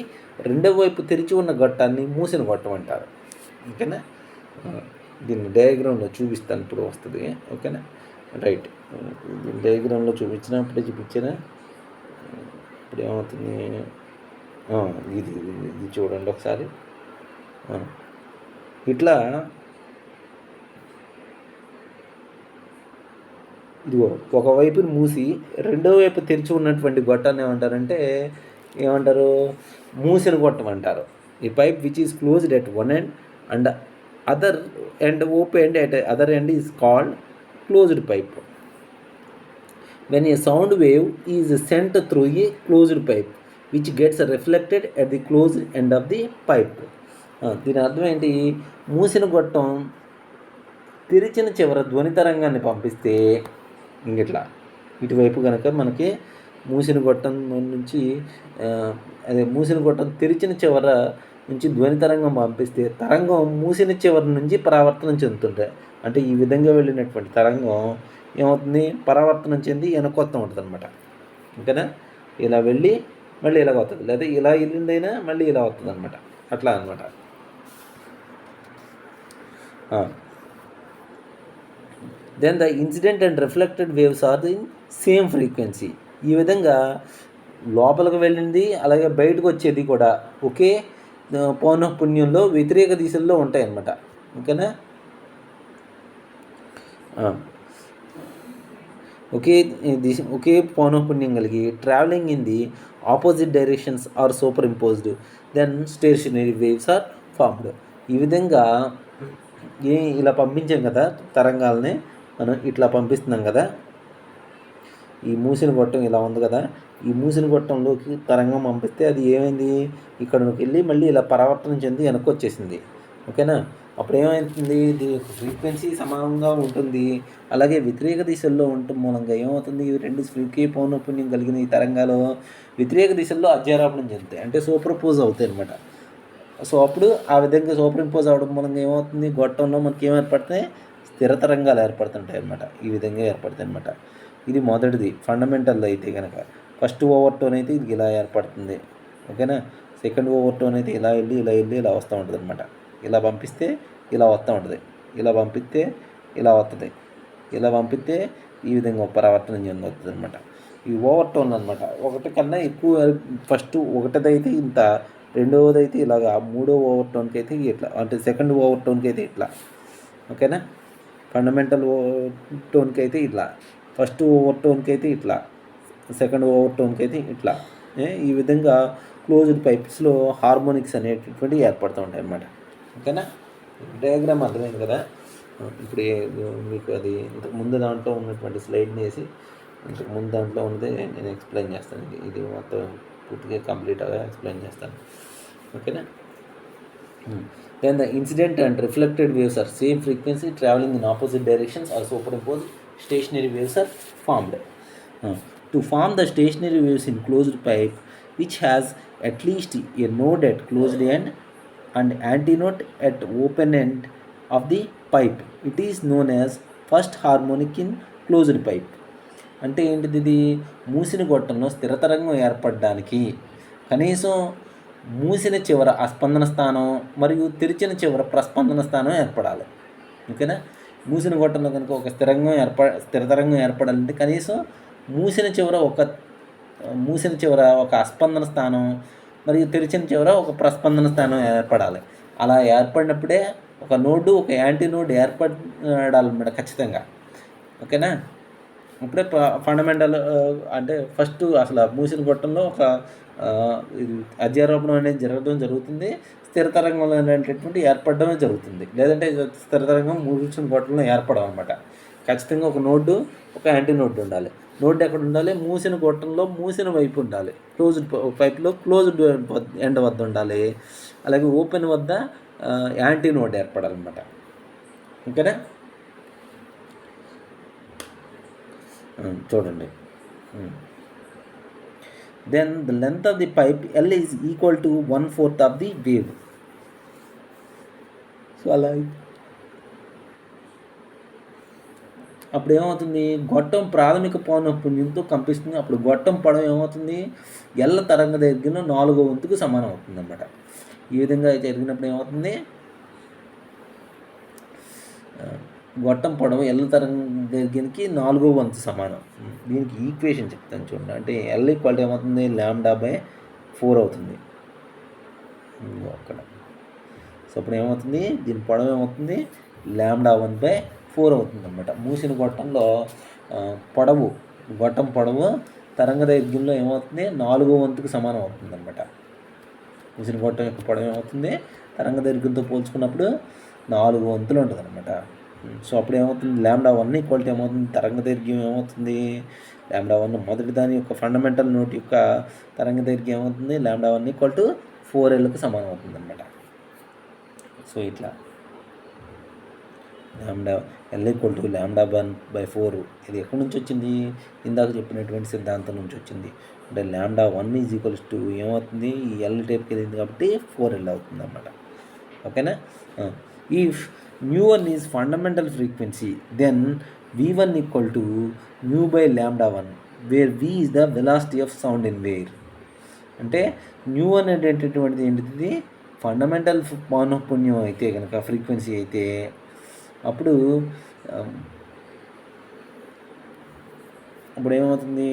రెండవ వైపు తెరిచి ఉన్న గొట్టాన్ని మూసిన గొట్టం అంటారు. ఓకేనా, దీన్ని డయాగ్రామ్లో చూపిస్తాను, ఇప్పుడు వస్తుంది. ఓకేనా, రైట్. దీన్ని డయాగ్రామ్లో చూపించినప్పుడే చూపించాను. ఇప్పుడు ఏమవుతుంది, ఇది చూడండి ఒకసారి. ఇట్లా ఇదిగో ఒకవైపుని మూసి రెండో వైపు తెరిచి ఉన్నటువంటి గొట్టాన్ని ఏమంటారు, మూసిన గొట్టం అంటారు. ఈ pipe which is closed at one end and other end opened at other end is called closed pipe. When a sound wave is sent through a closed pipe which gets reflected at the closed end of the pipe. దీని అర్థం ఏంటి, మూసిన గొట్టం తెరిచిన చివర ధ్వని తరంగాన్ని పంపిస్తే ఇంగిట్లా ఇటువైపు కనుక మనకి మూసిన గొట్టం నుంచి మూసిన గొట్టం తెరిచిన చివర నుంచి ధ్వని తరంగం పంపిస్తే తరంగం మూసిన చివరి నుంచి పరావర్తనం చెందుతుంటాయి. అంటే ఈ విధంగా వెళ్ళినటువంటి తరంగం ఏమవుతుంది, పరావర్తనం చెంది వెనకొత్తం ఉంటుంది అనమాట. ఓకేనా, ఇలా వెళ్ళి మళ్ళీ ఇలా వస్తుంది, లేదా ఇలా వెళ్ళిందైనా మళ్ళీ ఇలా వస్తుంది అనమాట. అట్లా అనమాట. Then the incident and reflected waves are in same frequency. ఈ విధంగా లోపలికి వెళ్ళింది అలాగే బయటకు వచ్చేది కూడా ఒకే పౌనఃపున్యంలో వ్యతిరేక దిశల్లో ఉంటాయన్నమాట. ఓకేనా? ఒకే పౌనఃపున్యం కలిగి travelling in the opposite directions are superimposed, then stationary waves are formed. ఈ విధంగా ఇలా పంపించాం కదా తరంగాలని, మనం ఇట్లా పంపిస్తున్నాం కదా. ఈ మూసిన గొట్టం ఇలా ఉంది కదా, ఈ మూసిన గొట్టంలోకి తరంగం పంపిస్తే అది ఏమైంది, ఇక్కడికి వెళ్ళి మళ్ళీ ఇలా పరావర్తనం చెంది వెనక్కి వచ్చేసింది. ఓకేనా? అప్పుడు ఏమవుతుంది, ఇది ఫ్రీక్వెన్సీ సమానంగా ఉంటుంది. అలాగే వ్యతిరేక దిశల్లో ఉండటం మూలంగా ఏమవుతుంది, ఇవి రెండు ఒకే పౌనఃపున్యం కలిగిన ఈ తరంగాలు వ్యతిరేక దిశల్లో అధ్యారోపణం చెందుతాయి, అంటే సూపర్పోజ్ అవుతాయి అనమాట. సో అప్పుడు ఆ విధంగా సూపర్ ఇంపోజ్ అవడం మూలంగా ఏమవుతుంది, గొట్టంలో మనకి ఏం ఏర్పడతాయి, స్థిర తరంగాలు ఏర్పడుతుంటాయి అనమాట. ఈ విధంగా ఏర్పడతాయి అనమాట. ఇది మొదటిది ఫండమెంటల్ అయితే కనుక. ఫస్ట్ ఓవర్టోన్ అయితే ఇది ఇలా ఏర్పడుతుంది. ఓకేనా? సెకండ్ ఓవర్టోన్ అయితే ఇలా వెళ్ళి ఇలా వస్తూ ఉంటుంది అనమాట. ఇలా పంపిస్తే ఇలా వస్తూ ఉంటుంది, ఇలా పంపిస్తే ఇలా వస్తుంది, ఇలా పంపిస్తే ఈ విధంగా పరావర్తనం చెందుతుంది అనమాట. ఈ ఓవర్టోన్ అనమాట. ఒకటి కన్నా ఎక్కువ, ఫస్ట్ ఒకటిదైతే ఇంత, రెండవది అయితే ఇలాగా, మూడో ఓవర్టోన్కి అయితే ఇట్లా, అంటే సెకండ్ ఓవర్టోన్కి అయితే ఇట్లా. ఓకేనా? ఫండమెంటల్ టోన్కి అయితే ఇట్లా, ఫస్ట్ ఓవర్టోన్కి అయితే ఇట్లా, సెకండ్ ఓవర్టోన్కి అయితే ఇట్లా. ఈ విధంగా క్లోజ్డ్ పైప్స్లో హార్మోనిక్స్ అనేటటువంటివి ఏర్పడుతూ ఉంటాయి అన్నమాట. ఓకేనా? డయాగ్రామ్ అర్థమైంది కదా. ఇప్పుడు మీకు అది ఇంతకు ముందు దాంట్లో ఉన్నటువంటి స్లైడ్ని వేసి ఇంతకు ముందు దాంట్లో ఉన్నది నేను ఎక్స్ప్లెయిన్ చేస్తాను. ఇది మొత్తం పూర్తిగా కంప్లీట్గా ఎక్స్ప్లెయిన్ చేస్తాను. ఓకేనా? Then the incident and reflected waves are same frequency travelling in opposite directions are superimposed, stationary waves are formed. To form the stationary waves in closed pipe which has at least a node at closed end and antinode at open end of the pipe, it is known as first harmonic in closed pipe. అంటే ఏంటిది, ఇది మూసిన గొట్టంలో స్థిర తరంగం ఏర్పడడానికి కనీసం మూసిన చివర అస్పందన స్థానం మరియు తెరిచిన చివర ప్రస్పందన స్థానం ఏర్పడాలి. ఓకేనా? మూసిన గొట్టంలో కనుక ఒక స్థిర తరంగం ఏర్పడాలంటే కనీసం మూసిన చివర ఒక అస్పందన స్థానం మరియు తెరిచిన చివర ఒక ప్రస్పందన స్థానం ఏర్పడాలి. అలా ఏర్పడినప్పుడే ఒక నోడు, ఒక యాంటీ నోడ్ ఏర్పడాలన్నమాట ఖచ్చితంగా. ఓకేనా? ఇప్పుడే ఫండమెంటల్ అంటే ఫస్ట్ అసలు మూసిన గొట్టంలో ఒక అధ్యారోపణం అనేది జరుగుతుంది. స్థిర తరంగంలో అనేటటువంటి ఏర్పడమే జరుగుతుంది. లేదంటే స్థిర తరంగం మూసిన గొట్టంలో ఏర్పడం అనమాట. ఖచ్చితంగా ఒక నోడు, ఒక యాంటీ నోడ్ ఉండాలి. నోడ్ ఎక్కడ ఉండాలి, మూసిన గొట్టంలో మూసిన వైపు ఉండాలి. క్లోజ్డ్ పైప్లో క్లోజ్డ్ ఎండ్ వద్ద ఉండాలి. అలాగే ఓపెన్ వద్ద యాంటీ నోడ్ ఏర్పడాలన్నమాట. ఓకేనా? చూడండి. Then the length of the pipe L is equal to 1/4 of the wave. So అలా అప్పుడు ఏమవుతుంది, గొట్టం ప్రాథమిక పౌనఃపున్యంతో కంపిస్తుంది. అప్పుడు గొట్టం పొడవు ఏమవుతుంది, ఎల్ల తరంగ దైర్ఘ్యంలో 4/4 సమానం అవుతుంది అన్నమాట. ఈ విధంగా జరిగినప్పుడు ఏమవుతుంది, గొట్టం పొడవు ఎల్ తరంగ దైర్ఘ్యానికి 4/4 సమానం. దీనికి ఈక్వేషన్ చెప్తాను చూడండి. అంటే ఎల్ ఈక్వాలిటీ ఏమవుతుంది, λ/4 అవుతుంది అక్కడ. సో అప్పుడు ఏమవుతుంది, దీని పొడవు ఏమవుతుంది, λ1/4 అవుతుంది అన్నమాట. మూసిన గొట్టంలో గొట్టం పొడవు తరంగ దైర్ఘ్యంలో ఏమవుతుంది, 4/4 సమానం అవుతుంది అన్నమాట. మూసిన గొట్టం యొక్క పొడవు ఏమవుతుంది, తరంగ దైర్ఘ్యంతో పోల్చుకున్నప్పుడు 4 వంతులు ఉంటుంది అన్నమాట. సో అప్పుడు ఏమవుతుంది, λ1 ఈక్వాలిటీ ఏమవుతుంది, తరంగ దైర్ఘ్యం ఏమవుతుంది, λ1 మొదటి దాని యొక్క ఫండమెంటల్ నోట్ యొక్క తరంగ దైర్ఘ్యం ఏమవుతుంది, λ1 ఈక్వల్ టు 4Lకి సమానం అవుతుంది అన్నమాట. సో ఇట్లా L ఈక్వల్ టు λ1/4. ఇది ఎక్కడి నుంచి వచ్చింది, ఇందాక చెప్పినటువంటి సిద్ధాంతం నుంచి వచ్చింది. అంటే λ1 ఈజ్ ఈక్వల్స్ టు ఏమవుతుంది, ఈ ఎల్ టైప్కి వెళ్ళింది కాబట్టి 4L అవుతుంది అన్నమాట. ఓకేనా? If μ1 is fundamental frequency, then V1 equal to μ/λ1, where V is the velocity of sound in air. అంటే μ1 అనేటటువంటిది ఏంటిది, ఫండమెంటల్ పౌనఃపున్యం అయితే కనుక ఫ్రీక్వెన్సీ అయితే అప్పుడు అప్పుడు ఏమవుతుంది,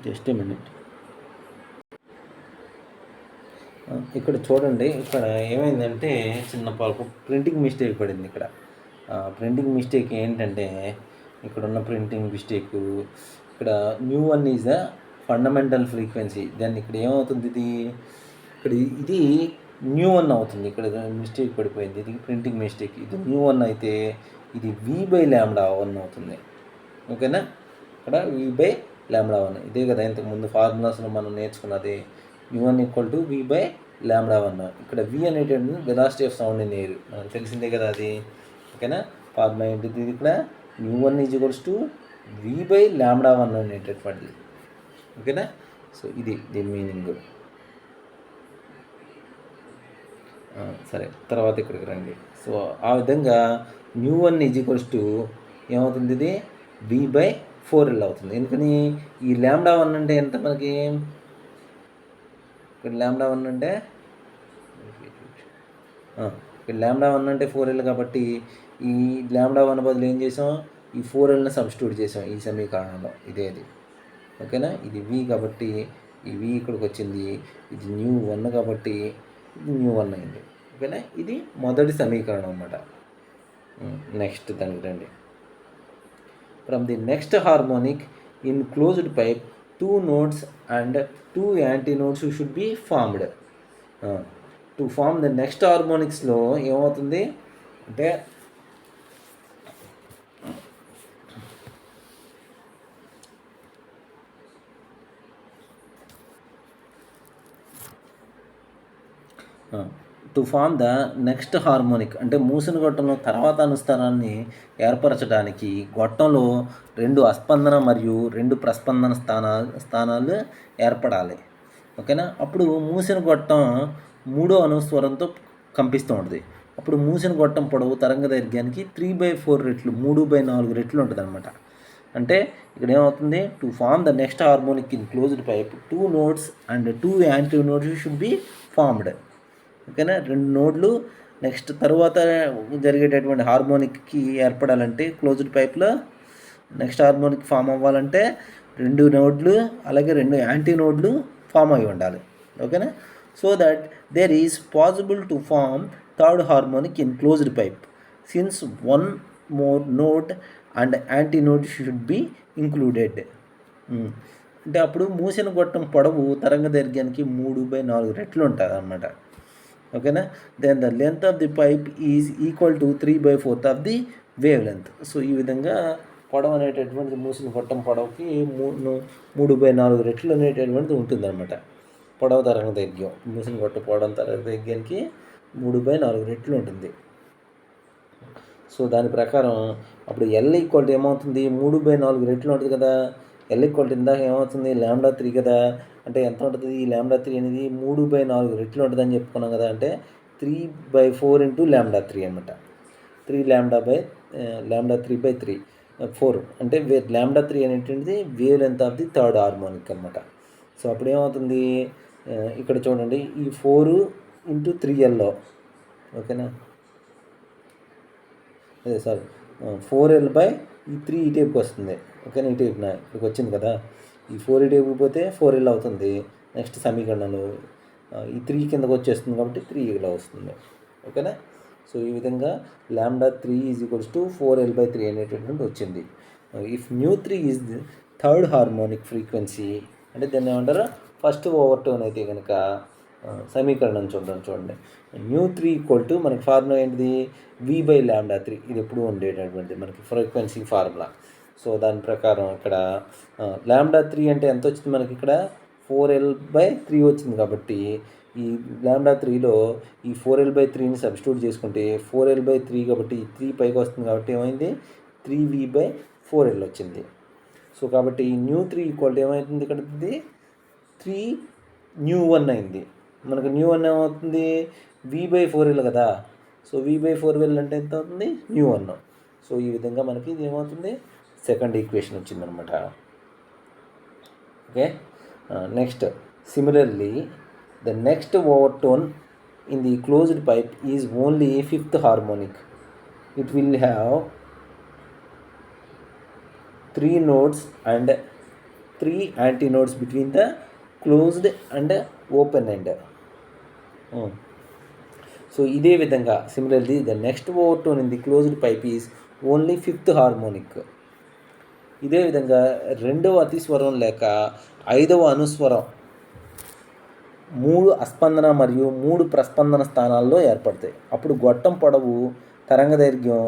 జస్ట్ ఏ మినిట్. ఇక్కడ చూడండి, ఇక్కడ ఏమైందంటే చిన్న పాలకు ప్రింటింగ్ మిస్టేక్ పడింది. ఇక్కడ ప్రింటింగ్ మిస్టేక్ ఏంటంటే, ఇక్కడ ఉన్న ప్రింటింగ్ మిస్టేక్, ఇక్కడ new one is the fundamental frequency. దాన్ని ఇక్కడ ఏమవుతుంది, ఇక్కడ ఇది న్యూ వన్ అవుతుంది. ఇక్కడ మిస్టేక్ పడిపోయింది, ఇది ప్రింటింగ్ మిస్టేక్. ఇది న్యూ వన్ అయితే ఇది v/λ1 అవుతుంది. ఓకేనా, ఇక్కడ v/λ1 ఇదే కదా ఇంతకుముందు ఫార్ములాస్లో మనం నేర్చుకున్నది. u1 = v/λ1. ఇక్కడ v అనేటువంటి velocity of sound in air, మనకు తెలిసిందే కదా అది. ఓకేనా, ఫార్ములా ఏంటిది, ఇది ఇక్కడ u1 = v/λ1 అనేటటువంటిది. ఓకేనా, సో ఇది దీని మీనింగ్. సరే, తర్వాత ఇక్కడికి రండి. సో ఆ విధంగా u1 ఏమవుతుంది, ఇది v/4l అవుతుంది. ఎందుకని, ఈ λ1 అంటే ఎంత మనకి, ఇక్కడ λ1 అంటే ఇక్కడ λ1 అంటే 4l కాబట్టి ఈ λ1 బదులు ఏం చేసాం, ఈ 4lని సబ్స్టిట్యూట్ చేసాం ఈ సమీకరణంలో. ఇదేది. ఓకేనా, ఇది v కాబట్టి ఈ v ఇక్కడికి వచ్చింది. ఇది న్యూ1 కాబట్టి ఇది న్యూ1 అయింది. ఓకేనా, ఇది మొదటి సమీకరణం అన్నమాట. నెక్స్ట్ దానికి రండి. From the next harmonic in closed pipe 2 nodes and 2 antinodes should be formed. To form the next హార్మోనిక్స్లో ఏమవుతుంది అంటే, to form the next harmonic అంటే మూసిన గొట్టంలో తర్వాత అనుస్థానాన్ని ఏర్పరచడానికి గొట్టంలో 2 అస్పందన మరియు 2 ప్రస్పందన స్థానాలు ఏర్పడాలి. ఓకేనా, అప్పుడు మూసిన గొట్టం 3వ అనుస్వరంతో కంపిస్తూ ఉంటుంది. అప్పుడు మూసిన గొట్టం పొడవు తరంగ దైర్ఘ్యానికి 3/4 రెట్లు 3/4 రెట్లు ఉంటుంది అనమాట. అంటే ఇక్కడ ఏమవుతుంది, to form the next harmonic in closed pipe 2 nodes and 2 antinodes should be formed. ఓకేనా, 2 నోడ్లు నెక్స్ట్ తర్వాత జరిగేటటువంటి హార్మోనిక్కి ఏర్పడాలంటే, క్లోజ్డ్ పైప్లో నెక్స్ట్ హార్మోనిక్ ఫామ్ అవ్వాలంటే 2 నోడ్లు అలాగే 2 యాంటీ నోడ్లు ఫామ్ అయి ఉండాలి. ఓకేనా, so that there is possible to form third harmonic in closed pipe since 1 more node and antinode should be included. అంటే అప్పుడు మూసిన గొట్టం పొడవు తరంగ దైర్ఘ్యానికి 3/4 రెట్లు ఉంటుంది అన్నమాట. ఓకేనా, then the length of the pipe is equal to 3/4 of the wave length. So ఈ విధంగా పొడవు అనేటటువంటిది మూసిన గొట్టం పొడవుకి 3/4 రెట్లు అనేటటువంటిది ఉంటుందన్నమాట. పొడవు తరంగ దైర్ఘ్యం మూసిన గొట్ట పొడవు తరంగ దైర్ఘ్యానికి 3/4 రెట్లు ఉంటుంది. సో దాని ప్రకారం అప్పుడు L ఏమవుతుంది, 3/4 రెట్లు ఉంటుంది కదా. L ఇందాక ఏమవుతుంది, λ3 కదా. అంటే ఎంత ఉంటుంది, ఈ λ3 అనేది 3/4 రెట్లు ఉంటుందని చెప్పుకున్నాం కదా. అంటే 3/4 × λ3 అనమాట. 3 λ3/3 అంటే λ3 అనేటువంటిది wave length of the third harmonic అనమాట. సో అప్పుడు ఏమవుతుంది, ఇక్కడ చూడండి, ఈ 4 × 3l. ఓకేనా, అదే సారీ 4l/3 ఈ టైప్కి వస్తుంది. ఓకేనా, ఈ టైప్న ఇక్కడికి వచ్చింది కదా. ఈ 4 ఈ టైప్కి పోతే 4l అవుతుంది నెక్స్ట్ సమీకరణంలో. ఈ 3 కిందకు వచ్చేస్తుంది కాబట్టి 3l వస్తుంది. ఓకేనా, సో ఈ విధంగా λ3 = 4l/3 అనేటటువంటి వచ్చింది. ఇఫ్ న్యూ3 is the third harmonic frequency అంటే దాన్ని ఏమంటారు, ఫస్ట్ ఓవర్టోన్ అయితే కనుక సమీకరణం చూడండి. న్యూ3 మనకి ఫార్ములా ఏంటిది, v/λ3. ఇది ఎప్పుడు ఉండేటటువంటి మనకి ఫ్రీక్వెన్సీ ఫార్ములా. సో దాని ప్రకారం ఇక్కడ λ3 అంటే ఎంత వచ్చింది మనకి, ఇక్కడ 4l/3 వచ్చింది. కాబట్టి ఈ λ3లో ఈ 4l/3ని సబ్స్టిట్యూట్ చేసుకుంటే 4l/3 కాబట్టి 3 పైకి వస్తుంది కాబట్టి ఏమైంది, 3v/4l వచ్చింది. సో కాబట్టి న్యూ3 ఏమవుతుంది, ఇక్కడ 3 న్యూ1 అయింది. మనకు న్యూ1 ఏమవుతుంది, v/4l కదా. సో v/4l అంటే ఎంత అవుతుంది, న్యూ1. సో ఈ విధంగా మనకి ఇది ఏమవుతుంది, సెకండ్ ఈక్వేషన్ వచ్చిందనమాట. Okay, next similarly the next overtone in the closed pipe is only fifth harmonic. It will have 3 nodes and 3 antinodes between the closed and open end. So ఇదే విధంగా similarly the next overtone in the closed pipe is only fifth harmonic. ఇదే విధంగా రెండవ అతిస్వరం లేక ఐదవ అనుస్వరం 3 అస్పందన మరియు 3 ప్రస్పందన స్థానాల్లో ఏర్పడతాయి. అప్పుడు గొట్టం పొడవు తరంగ దైర్ఘ్యం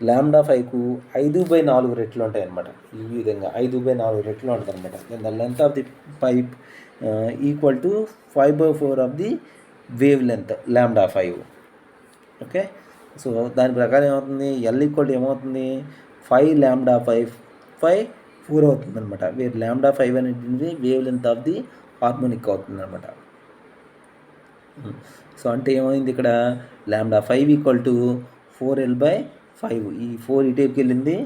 λ5కు 5/4 రెట్లు ఉంటాయి అన్నమాట. ఈ విధంగా 5/4 రెట్లు ఉంటుంది అనమాట. The length of the pipe equal to 5/4 of the wave length λ5. Okay, so దాని ప్రకారం ఏమవుతుంది, L ఈక్వల్ టు ఏమవుతుంది 5λ5/4 అవుతుంది అనమాట. వేర్ λ5 అనేది wave length of the harmonic అవుతుంది అనమాట. సో అంటే ఏమైంది ఇక్కడ λ5 ఈక్వల్ టు 4L/5. ఈ 4 ఈ టైప్కి వెళ్ళింది,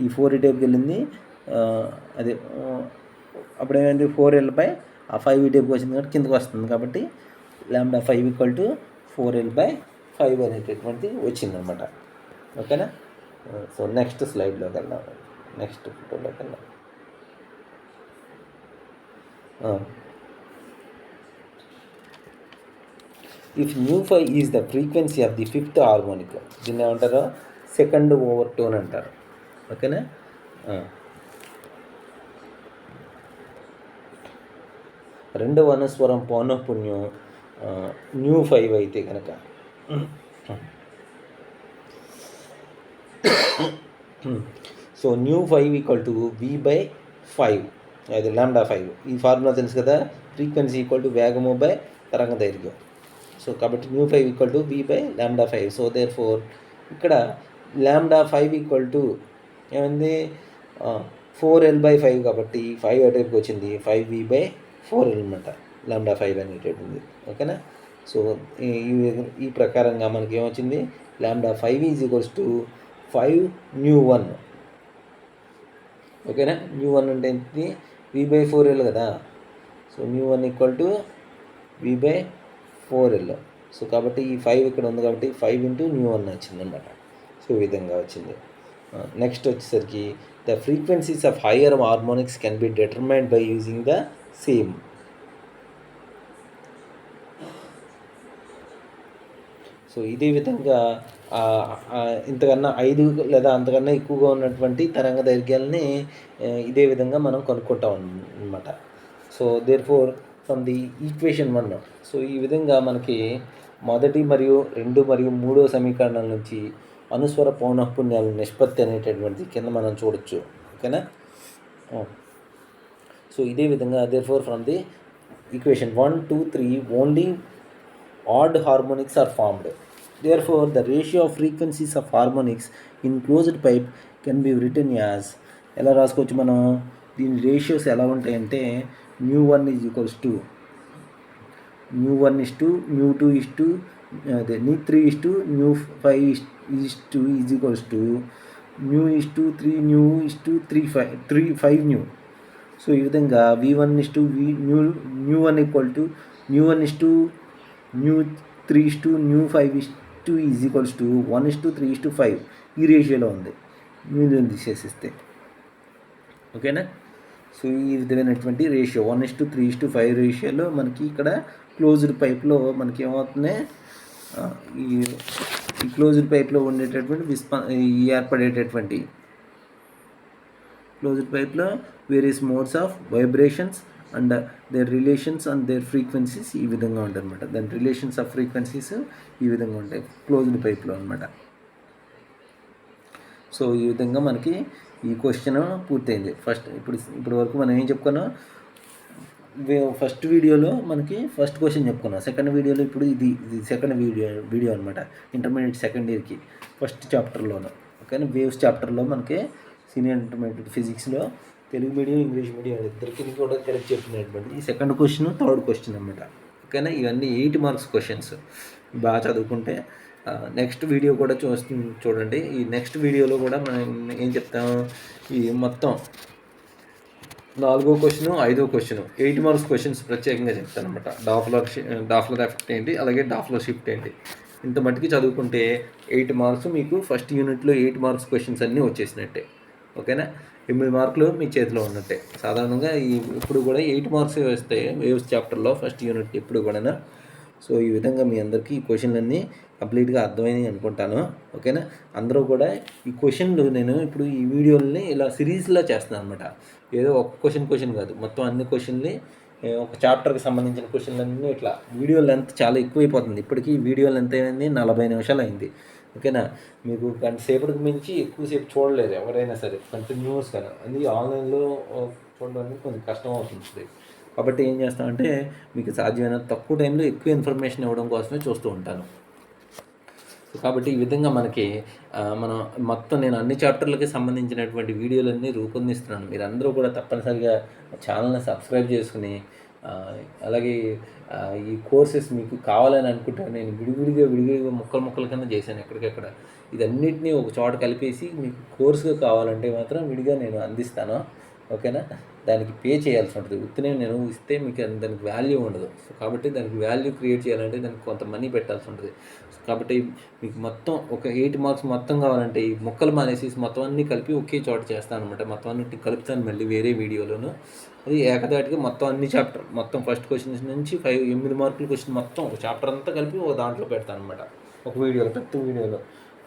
ఈ 4 ఈ టైప్కి వెళ్ళింది. అదే అప్పుడు ఏమైంది 4L/5 ఈ టైప్కి వచ్చింది కాబట్టి కిందకు వస్తుంది. కాబట్టి λ5 ఈక్వల్ టు 4L/5 అనేటటువంటి వచ్చిందనమాట. ఓకేనా. సో నెక్స్ట్ స్లైడ్లోకి వెళ్దాం, నెక్స్ట్ ఫోటోలోకి వెళ్దాం. If μ5 is the frequency of the fifth harmonic, దీన్ని ఏమంటారు సెకండ్ ఓవర్టోన్ అంటారు. ఓకేనా. రెండవ అనుస్వరం పౌనఃపున్యం μ5 అయితే కనుక సో μ5 ఈక్వల్ టు V/5, అది λ5. ఈ ఫార్ములా తెలుసు కదా, ఫ్రీక్వెన్సీ ఈక్వల్ టు వేగము బై తరంగ దైర్ఘ్యం. సో కాబట్టి μ5 equal to V/λ5. So therefore ఇక్కడ λ5 ఈక్వల్ టు ఏమైంది 4L/5 కాబట్టి 5 అటైపుకి వచ్చింది 5V/4 అనమాట λ5 అనేటటువంటి. ఓకేనా. సో ఈ ప్రకారంగా మనకి ఏమొచ్చింది λ5 ఈజ్ ఈక్వల్స్ టు 5μ1. ఓకేనా. μ1 అంటే ఏంటి V/4L కదా. So μ1 equal to V/4L. So కాబట్టి ఈ 5 ఇక్కడ ఉంది కాబట్టి 5 × μ1 వచ్చిందన్నమాట. సో ఈ విధంగా వచ్చింది. నెక్స్ట్ వచ్చేసరికి the frequencies of higher harmonics can be determined by using the same. So ఇదే విధంగా ఇంతకన్నా 5 లేదా అంతకన్నా ఎక్కువగా ఉన్నటువంటి తరంగ దైర్ఘ్యాలని ఇదే విధంగా మనం కనుక్కుంటాం అన్నమాట. So therefore from the equation 1, so ఈ విధంగా మనకి మొదటి మరియు 2 మరియు 3వ సమీకరణాల నుంచి అనుస్వర పౌనఃపున్యాల నిష్పత్తి అనేటటువంటి కింద మనం చూడొచ్చు. ఓకేనా. సో ఇదే విధంగా therefore from the equation 1, 2, 3 only odd harmonics are formed. Therefore, the ratio of frequencies of harmonics in closed pipe can be written as, ఎలా రాసుకోవచ్చు మనం దీని రేషియోస్ ఎలా ఉంటాయంటే μ1 is equals to μ1 is to μ2 is to అదే μ3 is to μ5 is to is equals to μ is to 3 μ is to 5 μ. సో ఈ విధంగా v1 is to μ1 equal to μ1 is to μ3 is to μ5 is to is equals to 1 is to 3 is to 5 ఈ రేషియోలో ఉంది μ తీసేసిస్తే. ఓకేనా. So ఈ విధమైనటువంటి ratio 1 is to 3 is to 5 రేషియోలో మనకి ఇక్కడ క్లోజ్డ్ పైప్లో మనకి ఏమవుతుంది, ఈ క్లోజ్డ్ పైప్లో ఉండేటటువంటి ఏర్పడేటటువంటి క్లోజ్డ్ పైప్లో various modes of vibrations and their relations and their frequencies ఈ విధంగా ఉంటాయి అనమాట. దాని రిలేషన్స్ ఆఫ్ ఫ్రీక్వెన్సీస్ ఈ విధంగా ఉంటాయి క్లోజ్డ్ పైప్లో అనమాట. సో ఈ విధంగా మనకి ఈ క్వశ్చన్ పూర్తయింది. ఇప్పుడు వరకు మనం ఏం చెప్పుకున్నాం, ఫస్ట్ వీడియోలో మనకి ఫస్ట్ క్వశ్చన్ చెప్పుకున్నాం. సెకండ్ వీడియోలో ఇప్పుడు ఇది సెకండ్ వీడియో అనమాట. ఇంటర్మీడియట్ సెకండ్ ఇయర్కి ఫస్ట్ చాప్టర్లోనూ. ఓకేనా. వేవ్స్ చాప్టర్లో మనకి సీనియర్ ఇంటర్మీడియట్ ఫిజిక్స్లో తెలుగు మీడియం ఇంగ్లీష్ మీడియం ఇద్దరికి కూడా కరెక్ట్ చెప్పినటువంటి ఈ సెకండ్ క్వశ్చన్ థర్డ్ క్వశ్చన్ అనమాట. ఓకేనా. ఇవన్నీ 8 మార్క్స్ క్వశ్చన్స్. బాగా చదువుకుంటే నెక్స్ట్ వీడియో కూడా చూడండి. ఈ నెక్స్ట్ వీడియోలో కూడా మనం ఏం చెప్తాం, ఈ మొత్తం 4వ క్వశ్చను, 5వ క్వశ్చను 8 మార్క్స్ క్వశ్చన్స్ ప్రత్యేకంగా చెప్తానమాట. డాఫ్లర్ ఎఫెక్ట్ ఏంటి, అలాగే డాఫ్లర్ షిఫ్ట్ ఏంటి, ఇంత మట్టుకి చదువుకుంటే 8 మార్క్స్ మీకు ఫస్ట్ యూనిట్లో 8 మార్క్స్ క్వశ్చన్స్ అన్నీ వచ్చేసినట్టే. ఓకేనా? 8 మార్కులు మీ చేతిలో ఉన్నట్టే. సాధారణంగా ఇప్పుడు కూడా 8 మార్క్స్ వస్తాయి వేవ్స్ చాప్టర్లో ఫస్ట్ యూనిట్ ఎప్పుడు కూడా. సో ఈ విధంగా మీ అందరికీ ఈ క్వశ్చన్లన్నీ కంప్లీట్గా అర్థమైనవి అనుకుంటాను. ఓకేనా? అందరూ కూడా ఈ క్వశ్చన్లు నేను ఇప్పుడు ఈ వీడియోలని ఇలా సిరీస్లో చేస్తున్నాను అనమాట. ఏదో ఒక క్వశ్చన్ కాదు, మొత్తం అన్ని క్వశ్చన్ని ఒక చాప్టర్కి సంబంధించిన క్వశ్చన్లన్నీ ఇట్లా. వీడియో లెంత్ చాలా ఎక్కువైపోతుంది. ఇప్పటికీ వీడియో లెంత్ అయింది 40 నిమిషాలు అయింది. ఓకేనా? మీకు గంట సేపటికి మించి ఎక్కువసేపు చూడలేరు ఎవరైనా సరే కంటిన్యూస్గా. అది ఆన్లైన్లో చూడడానికి కొంచెం కష్టం అవుతుంది. కాబట్టి ఏం చేస్తామంటే మీకు సాధ్యమైనంత తక్కువ టైంలో ఎక్కువ ఇన్ఫర్మేషన్ ఇవ్వడం కోసమే చూస్తూ ఉంటాను. కాబట్టి ఈ విధంగా మనకి మనం మొత్తం నేను అన్ని చాప్టర్లకి సంబంధించినటువంటి వీడియోలన్నీ రూపొందిస్తున్నాను. మీరందరూ కూడా తప్పనిసరిగా ఛానల్ని సబ్స్క్రైబ్ చేసుకుని అలాగే ఈ కోర్సెస్ మీకు కావాలని అనుకుంటే నేను విడివిడిగా ముక్కల కింద చేశాను ఎక్కడికక్కడ. ఇదన్నిటినీ ఒక చోట కలిపేసి మీకు కోర్సుగా కావాలంటే మాత్రం విడిగా నేను అందిస్తాను. ఓకేనా? దానికి పే చేయాల్సి ఉంటుంది. ఉత్తినే నేను ఇస్తే మీకు దానికి వాల్యూ ఉండదు. సో కాబట్టి దానికి వాల్యూ క్రియేట్ చేయాలంటే దానికి కొంత మనీ పెట్టాల్సి ఉంటుంది. కాబట్టి మీకు మొత్తం ఒక 8 మార్క్స్ మొత్తం కావాలంటే ఈ ముక్కలు మానేసి మొత్తం అన్నీ కలిపి ఒకే చోట చేస్తాను అనమాట. మొత్తం అన్నిటిని కలుపుతాను మళ్ళీ వేరే వీడియోలోను. అది ఏకదాటిగా మొత్తం అన్ని చాప్టర్ మొత్తం ఫస్ట్ క్వశ్చన్స్ నుంచి 8 మార్కుల క్వశ్చన్ మొత్తం ఒక చాప్టర్ అంతా కలిపి ఒక దాంట్లో పెడతాను అనమాట, ఒక వీడియోలో, పెద్ద వీడియోలో.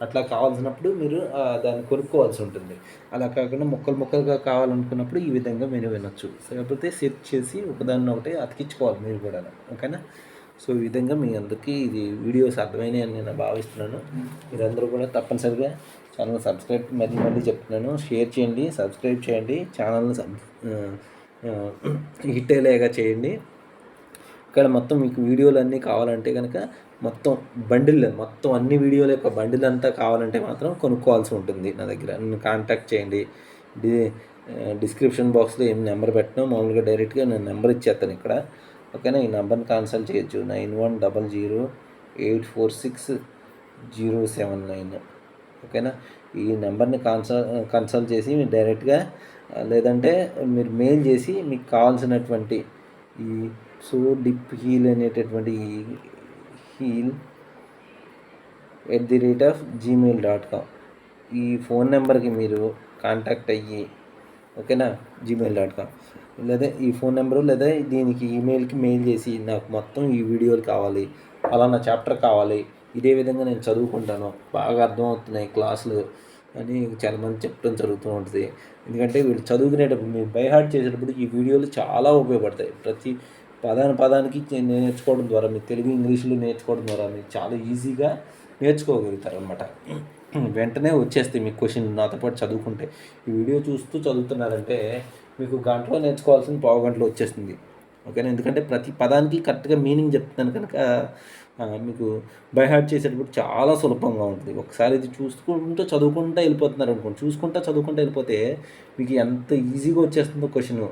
అట్లా కావాల్సినప్పుడు మీరు దాన్ని కొనుక్కోవాల్సి ఉంటుంది. అలా కాకుండా ముక్కలుగా కావాలనుకున్నప్పుడు ఈ విధంగా మీరు వినొచ్చు. లేకపోతే సెట్ చేసి ఒకదాన్ని ఒకటి అతికించుకోవాలి మీరు కూడా. ఓకేనా? సో ఈ విధంగా మీ అందరికీ ఇది వీడియోస్ అర్థమైనాయి అని నేను భావిస్తున్నాను. మీరందరూ కూడా తప్పనిసరిగా ఛానల్ సబ్స్క్రైబ్ మళ్ళీ చెప్తున్నాను, షేర్ చేయండి, సబ్స్క్రైబ్ చేయండి, ఛానల్ని హిట్ అయ్యేలాగా చేయండి. ఇక్కడ మొత్తం మీకు వీడియోలు అన్నీ కావాలంటే కనుక మొత్తం మొత్తం అన్ని వీడియోల యొక్క బండిల్ అంతా కావాలంటే మాత్రం కొనుక్కోవాల్సి ఉంటుంది నా దగ్గర. నన్ను కాంటాక్ట్ చేయండి. డిస్క్రిప్షన్ బాక్స్లో ఏం నెంబర్ పెట్టినా మామూలుగా డైరెక్ట్గా నేను నెంబర్ ఇచ్చేస్తాను ఇక్కడ. ఓకేనా? ఈ నెంబర్ని కన్సల్ట్ చేయొచ్చు, 9100846079. ఓకేనా? ఈ నెంబర్ని కన్సల్ట్ చేసి మీరు డైరెక్ట్గా, లేదంటే మీరు మెయిల్ చేసి మీకు కావాల్సినటువంటి ఈ డిప్ హీల్ అనేటటువంటి heal@gmail.com ఈ ఫోన్ నెంబర్కి మీరు కాంటాక్ట్ అయ్యి, ఓకేనా, gmail.com లేదా ఈ ఫోన్ నెంబరు లేదా దీనికి ఈమెయిల్కి మెయిల్ చేసి నాకు మొత్తం ఈ వీడియోలు కావాలి, అలానా చాప్టర్ కావాలి, ఇదే విధంగా నేను చదువుకుంటాను, బాగా అర్థమవుతున్నాయి క్లాసులు అని చాలామంది చెప్పడం జరుగుతూ ఉంటుంది. ఎందుకంటే వీళ్ళు చదువుకునేటప్పుడు మీరు బై హార్ట్ చేసేటప్పుడు ఈ వీడియోలు చాలా ఉపయోగపడతాయి. ప్రతి పదానికి నేర్చుకోవడం ద్వారా, మీరు తెలుగు ఇంగ్లీష్లో నేర్చుకోవడం ద్వారా మీరు చాలా ఈజీగా నేర్చుకోగలుగుతారు అనమాట. వెంటనే వచ్చేస్తాయి మీకు క్వశ్చన్ నాతో పాటు చదువుకుంటే. ఈ వీడియో చూస్తూ చదువుతున్నారంటే మీకు గంటలో నేర్చుకోవాల్సిన పావు గంటలో వచ్చేస్తుంది. ఓకేనా? ఎందుకంటే ప్రతి పదానికి కరెక్ట్గా మీనింగ్ చెప్తున్నాను కనుక మీకు బై హార్ట్ చేసేటప్పుడు చాలా సులభంగా ఉంటుంది. ఒకసారి ఇది చదువుకుంటూ వెళ్ళిపోతున్నారు అనుకోండి, చదువుకుంటూ వెళ్ళిపోతే మీకు ఎంత ఈజీగా వచ్చేస్తుందో క్వశ్చన్.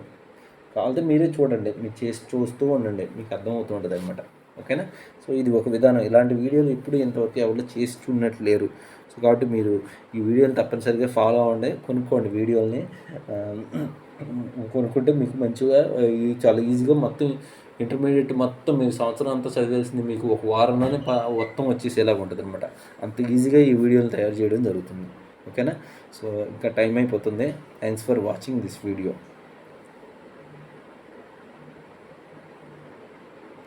కావాలంటే మీరే చూడండి, మీరు చూస్తూ ఉండండి, మీకు అర్థమవుతూ ఉంటుంది అనమాట. ఓకేనా? సో ఇది ఒక విధానం. ఇలాంటి వీడియోలు ఇప్పుడు ఇంతవరకు ఎవరు చేసి చూడనట్లు లేరు. సో కాబట్టి మీరు ఈ వీడియోని తప్పనిసరిగా ఫాలో అవ్వండి, కొనుక్కోండి వీడియోల్ని. కొనుక్కుంటే మీకు మంచిగా చాలా ఈజీగా మొత్తం ఇంటర్మీడియట్ మొత్తం మీరు సంవత్సరం అంతా చదివేసింది మీకు ఒక వారంలోనే మొత్తం వచ్చేసేలాగా ఉంటుంది అనమాట. అంత ఈజీగా ఈ వీడియోలు తయారు చేయడం జరుగుతుంది. ఓకేనా? సో ఇంకా టైం అయిపోతుంది. Thanks for watching this video.